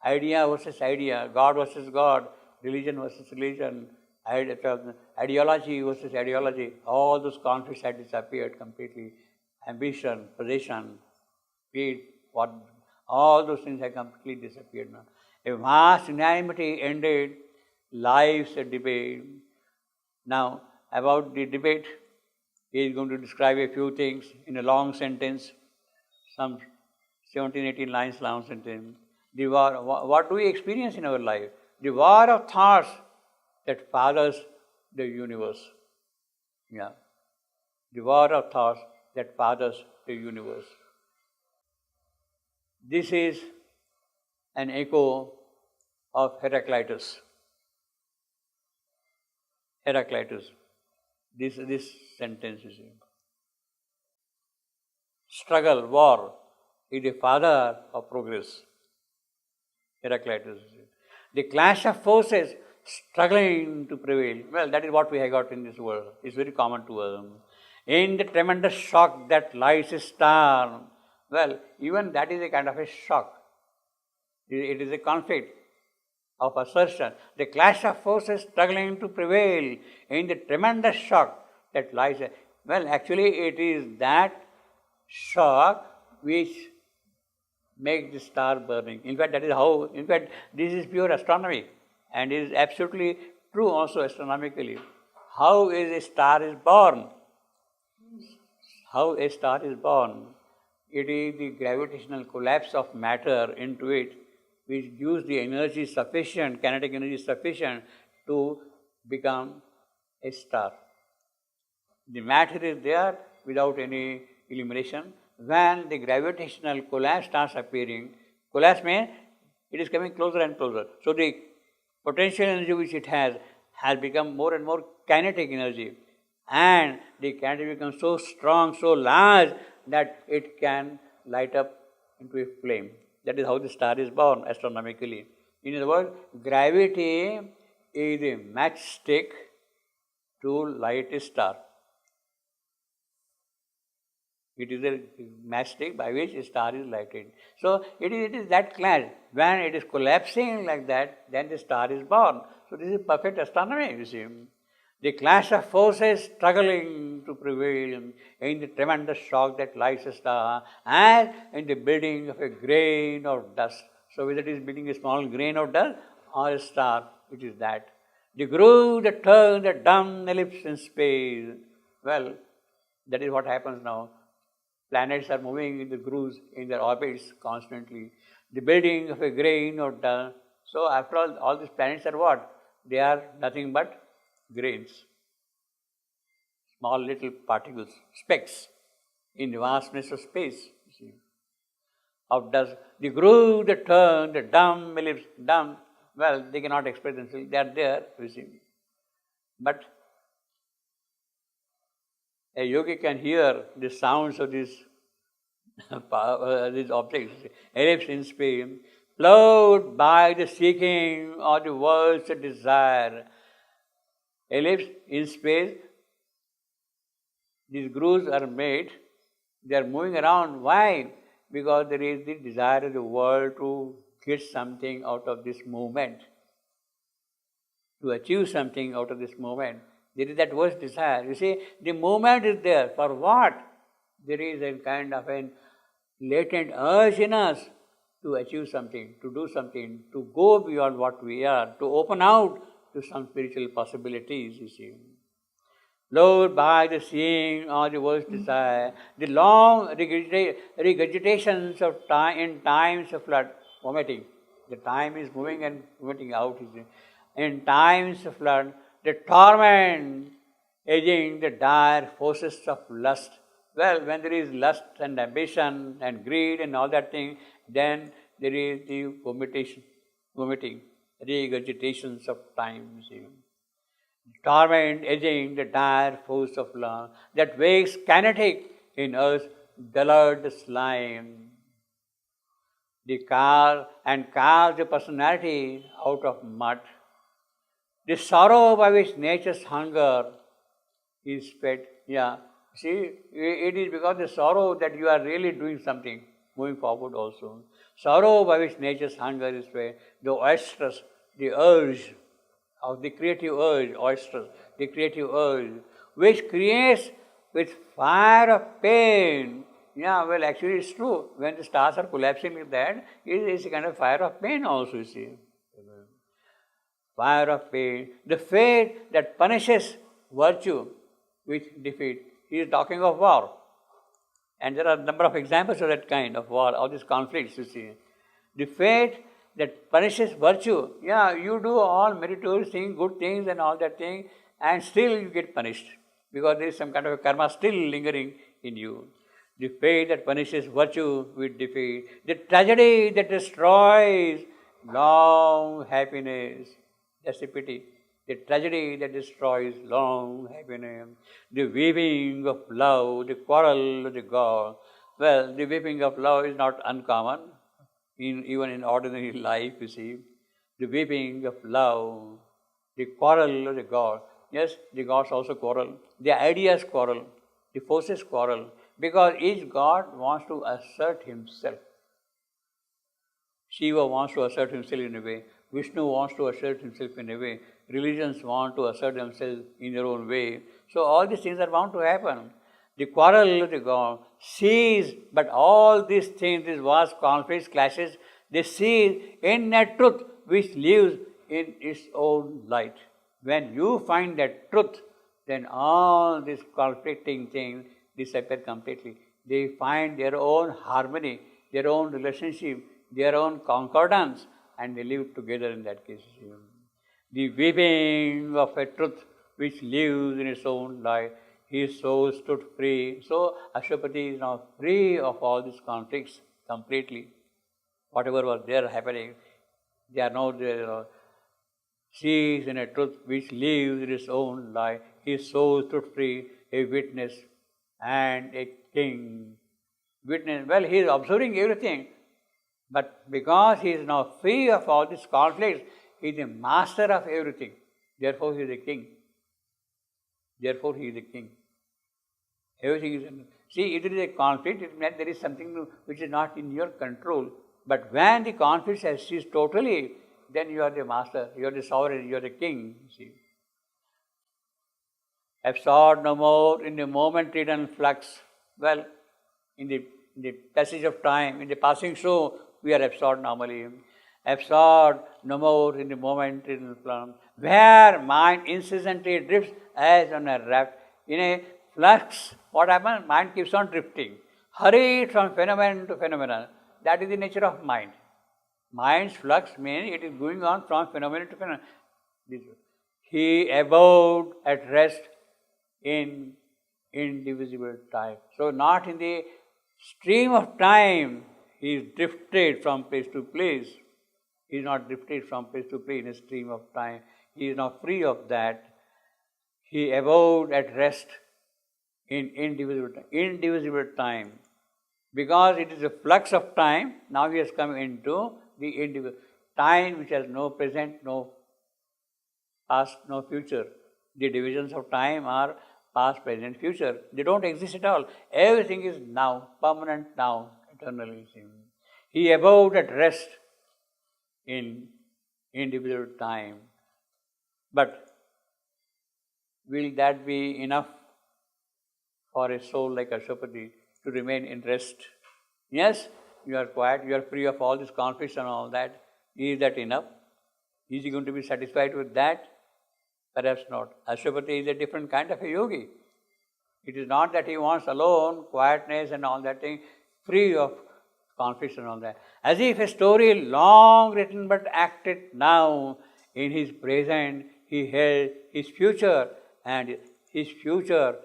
Idea versus idea, God versus God, religion versus religion, ideology versus ideology. All those conflicts had disappeared completely. Ambition, possession, greed, all those things have completely disappeared now. A vast unanimity ended life's debate. Now, about the debate, he is going to describe a few things in a long sentence, some 17, 18 lines long sentence. The war, what do we experience in our life? The war of thoughts that fathers the universe. Yeah. The war of thoughts that fathers the universe. This is an echo of Heraclitus. Heraclitus. This sentence you see. Struggle, war, is the father of progress. Heraclitus. The clash of forces struggling to prevail. Well, that is what we have got in this world. It's very common to us. In the tremendous shock that lies a star. Well, even that is a kind of a shock. It is a conflict of assertion. The clash of forces struggling to prevail in the tremendous shock that lies. Well, actually, it is that shock which makes the star burning. In fact, that is how, in fact, this is pure astronomy and is absolutely true also astronomically. How is a star is born? How a star is born? It is the gravitational collapse of matter into it which gives the energy sufficient, kinetic energy sufficient to become a star. The matter is there without any illumination. When the gravitational collapse starts appearing, collapse means it is coming closer and closer. So the potential energy which it has become more and more kinetic energy. And the kinetic becomes so strong, so large that it can light up into a flame. That is how the star is born astronomically. In other words, gravity is a matchstick to light a star. It is a matchstick by which a star is lighted. So it is that clash. When it is collapsing like that, then the star is born. So this is perfect astronomy, you see. The clash of forces struggling to prevail in the tremendous shock that lights a star, and in the building of a grain of dust. So whether it is building a small grain of dust or a star, it is that. The groove, the turn, the dumb ellipse in space. Well, that is what happens now. Planets are moving in the grooves, in their orbits constantly. The building of a grain of dust. So after all these planets are what? They are nothing but grains. Small little particles, specks in the vastness of space. You see. Of dust. The groove, the turn, the dumb ellipse, dumb. Well, they cannot express themselves. They are there, you see. But a yogi can hear the sounds of these objects, ellipse in space, plowed by the seeking of the world's desire. Ellipse in space, these grooves are made, they are moving around. Why? Because there is the desire of the world to get something out of this movement, to achieve something out of this movement. There is that worst desire. You see, the movement is there. For what? There is a kind of a latent urge in us to achieve something, to do something, to go beyond what we are, to open out to some spiritual possibilities, you see. Lured by the seeing or the worst desire, the long regurgitations of time in times of flood, vomiting. The time is moving and vomiting out, you see. In times of flood, the torment edging the dire forces of lust. Well, when there is lust and ambition and greed and all that thing, then there is the vomiting, regurgitations of time, you see. Torment edging the dire force of love that wakes kinetic in us dullard slime. The carves the personality out of mud. The sorrow by which nature's hunger is fed. Yeah. See, it is because the sorrow that you are really doing something, moving forward also. Sorrow by which nature's hunger is fed. The oysters, the urge of the creative urge, oysters, the creative urge, which creates with fire of pain. Yeah, well, actually it's true. When the stars are collapsing like that, it is a kind of fire of pain also, you see. Fire of pain, the fate that punishes virtue with defeat. He is talking of war. And there are a number of examples of that kind of war, all these conflicts, you see. The fate that punishes virtue. Yeah, you do all meritorious things, good things and all that thing, and still you get punished. Because there is some kind of a karma still lingering in you. The fate that punishes virtue with defeat. The tragedy that destroys long happiness. That's a pity. The tragedy that destroys long happiness. The weeping of love, the quarrel of the God. Well, the weeping of love is not uncommon, even in ordinary life, you see. The weeping of love, the quarrel of the God. Yes, the gods also quarrel. The ideas quarrel. The forces quarrel. Because each god wants to assert himself. Shiva wants to assert himself in a way. Vishnu wants to assert himself in a way. Religions want to assert themselves in their own way. So all these things are bound to happen. The quarrel of the god sees, but all these things, these wars, conflicts, clashes, they see in that truth which lives in its own light. When you find that truth, then all these conflicting things disappear completely. They find their own harmony, their own relationship, their own concordance, and they live together in that case. The weeping of a truth which lives in its own light, his soul stood free. So Ashwapati is now free of all these conflicts completely. Whatever was there happening, they are now there. She is in a truth which lives in its own light. His soul stood free, a witness and a king. Witness, well, he is observing everything. But because he is now free of all these conflicts, he is the master of everything. Therefore, he is a king. Therefore, he is a king. Everything is. See, if there is a conflict, it means there is something which is not in your control. But when the conflict has ceased totally, then you are the master, you are the sovereign, you are the king. See. Absorbed no more in the moment-ridden flux. Well, in the passage of time, in the passing show, we are absorbed normally. Absorbed no more in the moment-ridden flux, where mind incessantly drifts as on a raft. In a flux, what happens? Mind keeps on drifting, hurried from phenomenon to phenomenon. That is the nature of mind. Mind's flux means it is going on from phenomenon to phenomenon. He abode at rest in indivisible time. So not in the stream of time, he is drifted from place to place. He is not drifted from place to place in a stream of time. He is now free of that. He abode at rest in indivisible time. Because it is a flux of time, now he has come into the indivisible time which has no present, no past, no future. The divisions of time are past, present, future. They don't exist at all. Everything is now, permanent now, eternally. He abode at rest in indivisible time. But will that be enough for a soul like Ashwapati to remain in rest? Yes, you are quiet, you are free of all these conflicts and all that. Is that enough? Is he going to be satisfied with that? Perhaps not. Ashwapati is a different kind of a yogi. It is not that he wants alone, quietness and all that thing, free of conflicts and all that. As if a story long written but acted now, in his present he held his future and his future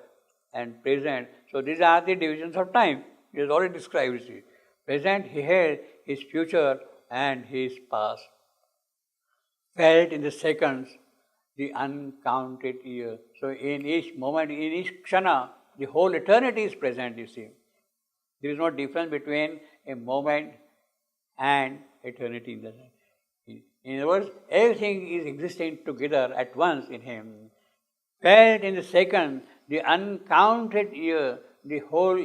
and present. So these are the divisions of time. He has already described it. Present, he held his future and his past. Felt in the seconds, the uncounted years. So in each moment, in each kshana, the whole eternity is present, you see. There is no difference between a moment and eternity in the sense. In other words, everything is existing together at once in him. Felt in the second, the uncounted year, the whole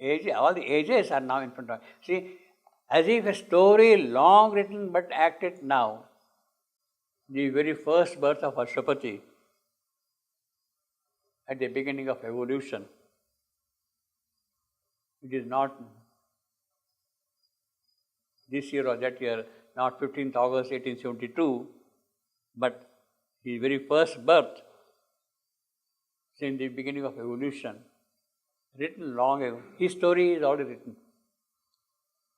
age, all the ages are now in front of him. See, as if a story long written but acted now. The very first birth of Ashwapati at the beginning of evolution. It is not this year or that year, not 15th August 1872, but his very first birth since the beginning of evolution, written long ago. His story is already written.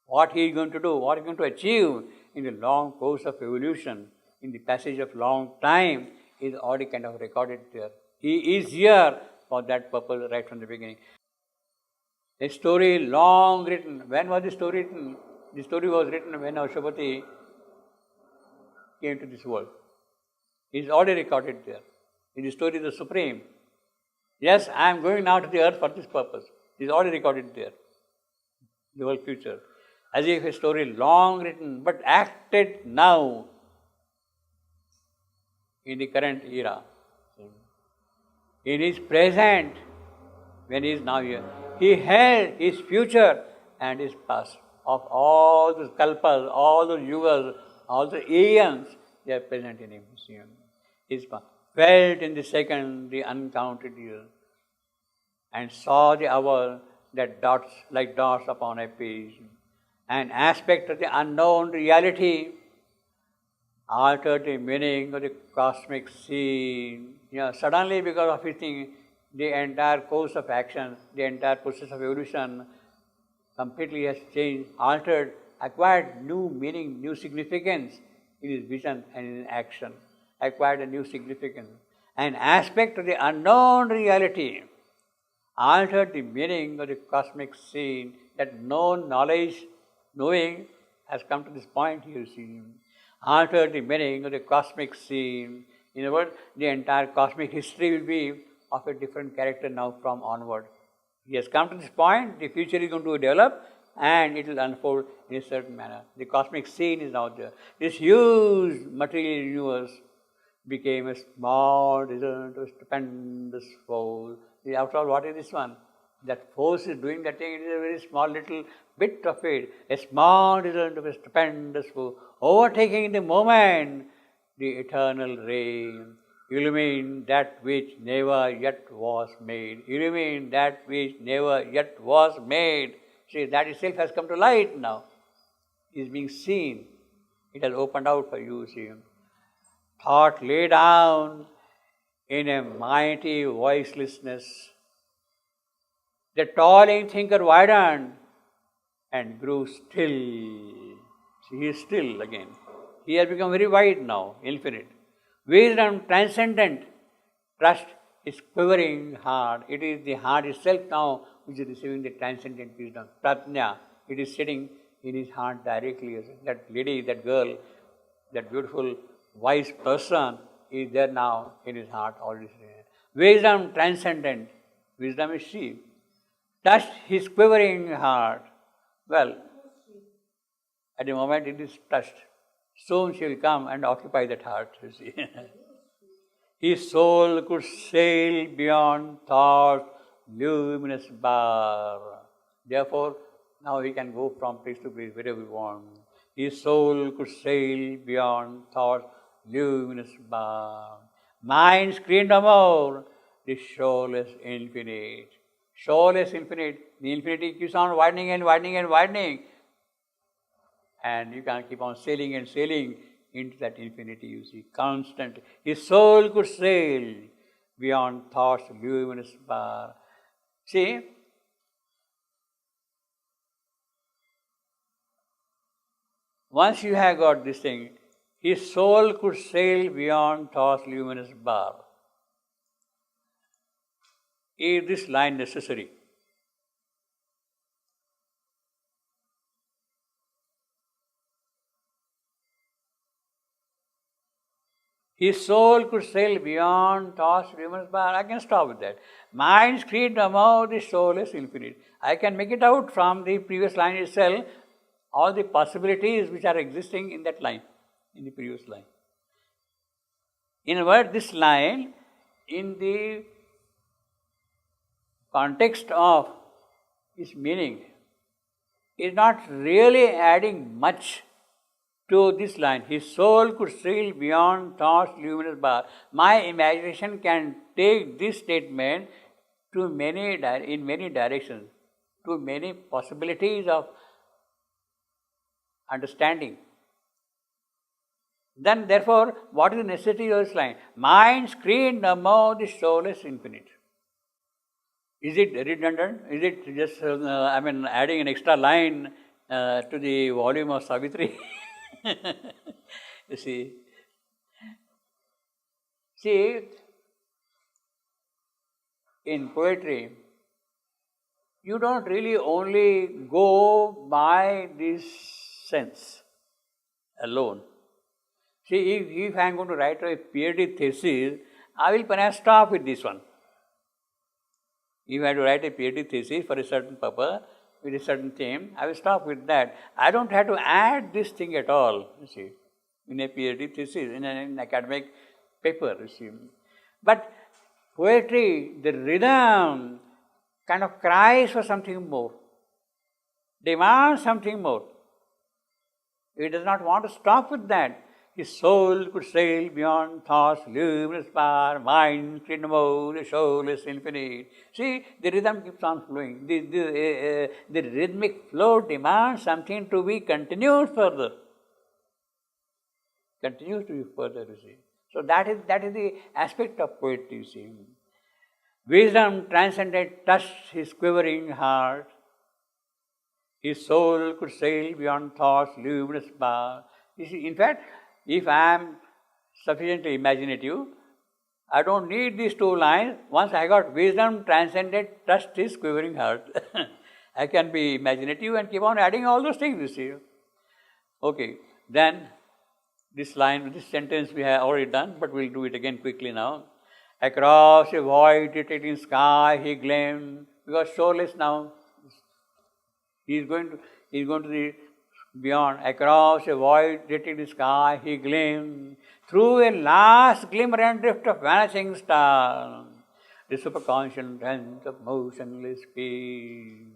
What he is going to do, what he is going to achieve in the long course of evolution, in the passage of long time, is already kind of recorded there. He is here for that purpose right from the beginning. A story long written. When was the story written? The story was written when Ashwapati came to this world. It is already recorded there. The story is the supreme. Yes, I am going now to the earth for this purpose. It is already recorded there. The whole future. As if a story long written but acted now in the current era. In his present, when he is now here, he held his future and his past. Of all the kalpas, all the yugas, all the eons, they are present in him. His past. Felt in the second the uncounted years, and saw the hour that dots like dots upon a page. An aspect of the unknown reality altered the meaning of the cosmic scene. Suddenly, because of his thing, the entire course of action, the entire process of evolution completely has changed, altered, acquired new meaning, new significance in his vision and in action. Acquired a new significance. An aspect of the unknown reality altered the meaning of the cosmic scene, that known knowledge, knowing has come to this point, you see. Altered the meaning of the cosmic scene. In other words, the entire cosmic history will be of a different character now from onward. He has come to this point, the future is going to develop and it will unfold in a certain manner. The cosmic scene is now there. This huge material universe became a small result of a stupendous force. After all, what is this one? That force is doing that thing, it is a very small little bit of it, a small result of a stupendous force, overtaking in the moment the eternal ray, illumine that which never yet was made. Illumine that which never yet was made. See, that itself has come to light now. It is being seen. It has opened out for you, see. Thought lay down in a mighty voicelessness. The toiling thinker widened and grew still. See, he is still again. He has become very wide now, infinite. Wisdom transcendent, trust is quivering heart. It is the heart itself now which is receiving the transcendent wisdom. Pratnya, it is sitting in his heart directly. That lady, that girl, that beautiful, wise person is there now in his heart already. Wisdom transcendent, wisdom is she. Touched his quivering heart. Well, at the moment it is touched. Soon she will come and occupy that heart, you see. His soul could sail beyond thought's luminous bar. Therefore, now he can go from place to place wherever we want. His soul could sail beyond thought's luminous bar. Mind screamed no more, the shoreless infinite. Shoreless infinite. The infinity keeps on widening and widening and widening. And you can keep on sailing and sailing into that infinity, you see, constantly. His soul could sail beyond thought's luminous bar. See, once you have got this thing, his soul could sail beyond thought's luminous bar. is this line necessary? His soul could sail beyond thoughts, rumors, but I can stop with that. Mind's creed above the soul is infinite. I can make it out from the previous line itself, all the possibilities which are existing in that line, in the previous line. In a word, this line, in the context of its meaning, is not really adding much to this line. His soul could sail beyond thought's luminous bar. My imagination can take this statement to in many directions, to many possibilities of understanding. Then, therefore, what is the necessity of this line? Mind screened above the soul is infinite. Is it redundant? Is it just, adding an extra line to the volume of Savitri? You see. See, in poetry, you don't really only go by this sense alone. See, if I am going to write a PhD thesis, I will perhaps stop with this one. If I have to write a PhD thesis for a certain purpose, with a certain theme, I will stop with that. I don't have to add this thing at all, you see, in a PhD thesis, in an academic paper, you see. But poetry, the rhythm, kind of cries for something more, demands something more. It does not want to stop with that. His soul could sail beyond thought's luminous power, mind could know the soul is infinite. See, the rhythm keeps on flowing. The rhythmic flow demands something to be continued further. Continues to be further, you see. So that is the aspect of poetry, you see. Wisdom transcended touched his quivering heart. His soul could sail beyond thought's luminous bar. You see, in fact, if I am sufficiently imaginative, I don't need these two lines. Once I got wisdom transcended, touched his quivering heart. I can be imaginative and keep on adding all those things, you see. Okay, then this line, this sentence we have already done, but we'll do it again quickly now. Across a void retreating sky he gleamed, because soulless now. He is going to the beyond. Across a void retreating sky he gleamed, through a last glimmer and drift of vanishing star, the superconscious sense of motionless peace,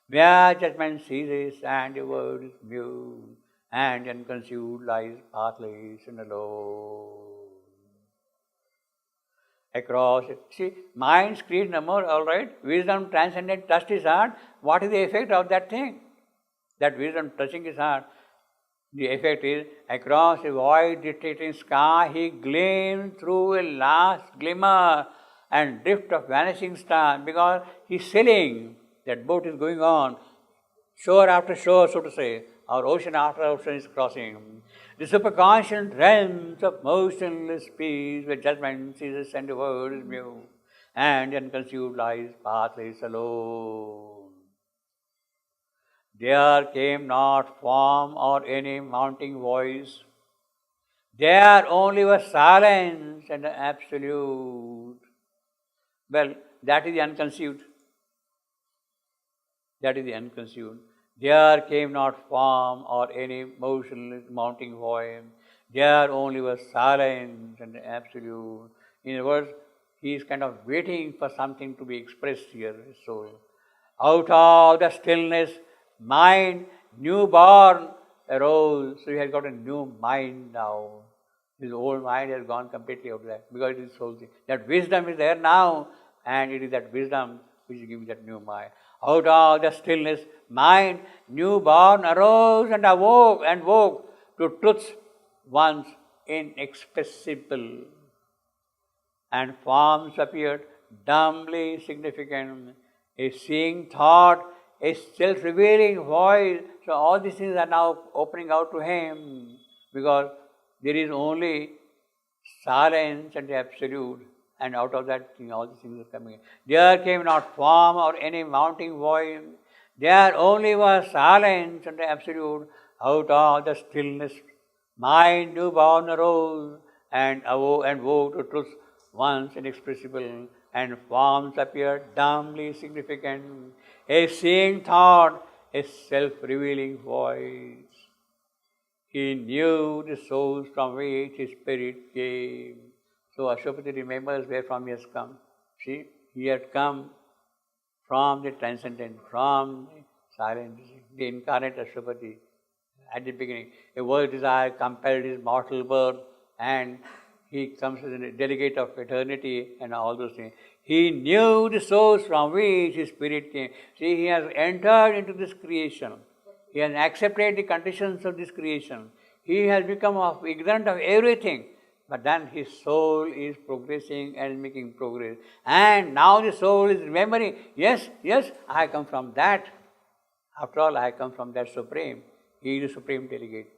where judgment ceases and the world is mute, and unconcealed lies pathless and alone. Across it. See, mind, screen, number, all right. Wisdom transcendent touched his heart. What is the effect of that thing? That wisdom touching his heart. The effect is, across a void retreating sky he gleamed, through a last glimmer and drift of vanishing star, because he's sailing. That boat is going on, shore after shore, so to say, or ocean after ocean is crossing. The superconscious realms of motionless peace, where judgment ceases and the world is mute, and unconcealed lies pathless alone. There came not form or any mounting voice. There only was silence and absolute. Well, that is the unconceived. That is the unconceived. There came not form or any motionless mounting voice. There only was silence and absolute. In other words, he is kind of waiting for something to be expressed here, his soul. Out of the stillness, mind, newborn, arose. So he has got a new mind now. His old mind has gone completely out of that, because it is soul thing. That wisdom is there now, and it is that wisdom which is giving that new mind. Out of the stillness, mind, newborn, arose and woke to truths once inexpressible. And forms appeared dumbly significant. A seeing thought, a self-revealing voice. So all these things are now opening out to him, because there is only silence and absolute, and out of that thing, all these things are coming in. There came not form or any mounting voice. There only was silence and the absolute. Out of the stillness, mind newborn arose and woke to truth once inexpressible, and forms appeared dumbly significant. A seeing thought, a self-revealing voice. He knew the source from which his spirit came. So Ashwapati remembers where from he has come. See, he had come from the transcendent, from the silent, the incarnate Ashwapati. At the beginning, a world desire compelled his mortal birth, and he comes as a delegate of eternity and all those things. He knew the source from which his spirit came. See, he has entered into this creation. He has accepted the conditions of this creation. He has become ignorant of everything. But then his soul is progressing and making progress. And now the soul is remembering, yes, I come from that. After all, I come from that Supreme. He is the Supreme Delegate.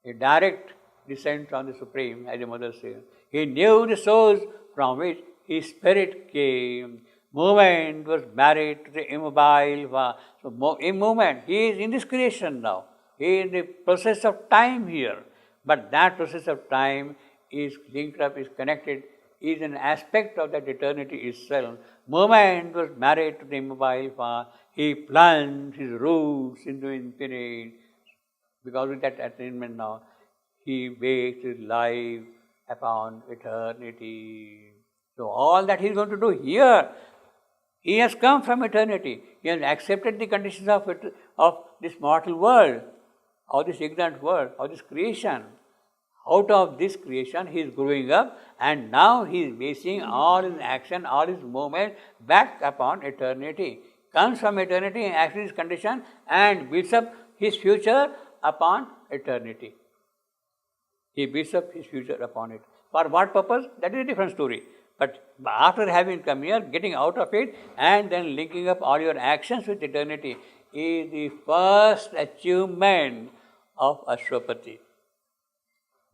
A direct descent from the Supreme, as the mother says. He knew the source from which his spirit came. Movement was married to the immobile. So in movement, he is in this creation now. He is in the process of time here. But that process of time is linked up, is connected, is an aspect of that eternity itself. Movement was married to the immobile. He plunged his roots into infinite. Because of that attainment now, he based his life upon eternity. So all that he is going to do here, he has come from eternity. He has accepted the conditions of this mortal world, of this ignorant world, of this creation. Out of this creation, he is growing up, and now he is basing all his action, all his movement back upon eternity. Comes from eternity, acts this condition, and builds up his future upon eternity. He builds up his future upon it. For what purpose? That is a different story. But after having come here, getting out of it, and then linking up all your actions with eternity is the first achievement of Ashwapati.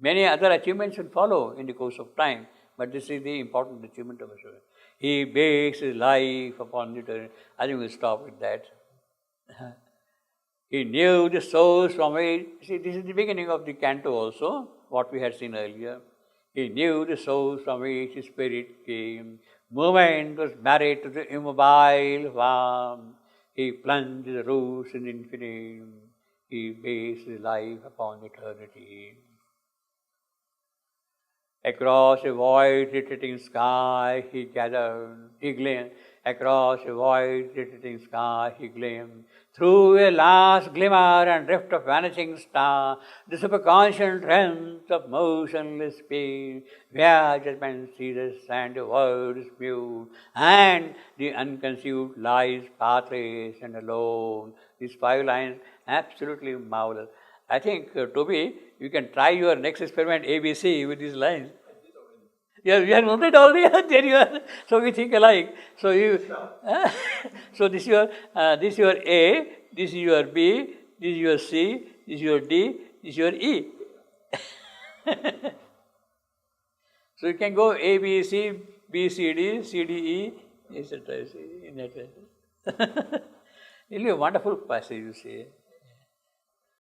Many other achievements will follow in the course of time, but this is the important achievement of Ashwapati. He based his life upon eternity. I think we'll stop with that. He knew the source from which, see, this is the beginning of the canto also, what we had seen earlier. He knew the source from which his spirit came. Movement was married to the immobile form. He plunged his roots in infinite. He based his life upon eternity. Across a wide retreating sky he gathered, he gleamed. Across a wide retreating sky he gleamed. Through a last glimmer and rift of vanishing star, the superconscious realms of motionless space, where judgment ceases and the world is mute, and the unconceived lies pathless and alone. These 5 lines, absolutely marvelous. I think, Toby, you can try your next experiment, ABC, with these lines. Yeah, we have noted already. There you are. So we think alike. So you, so this is your A, this is your B, this is your C, this is your D, this is your E. So you can go A, B, C, B, C, D, C, D, E, etc. In that way. Really a wonderful passage, you see.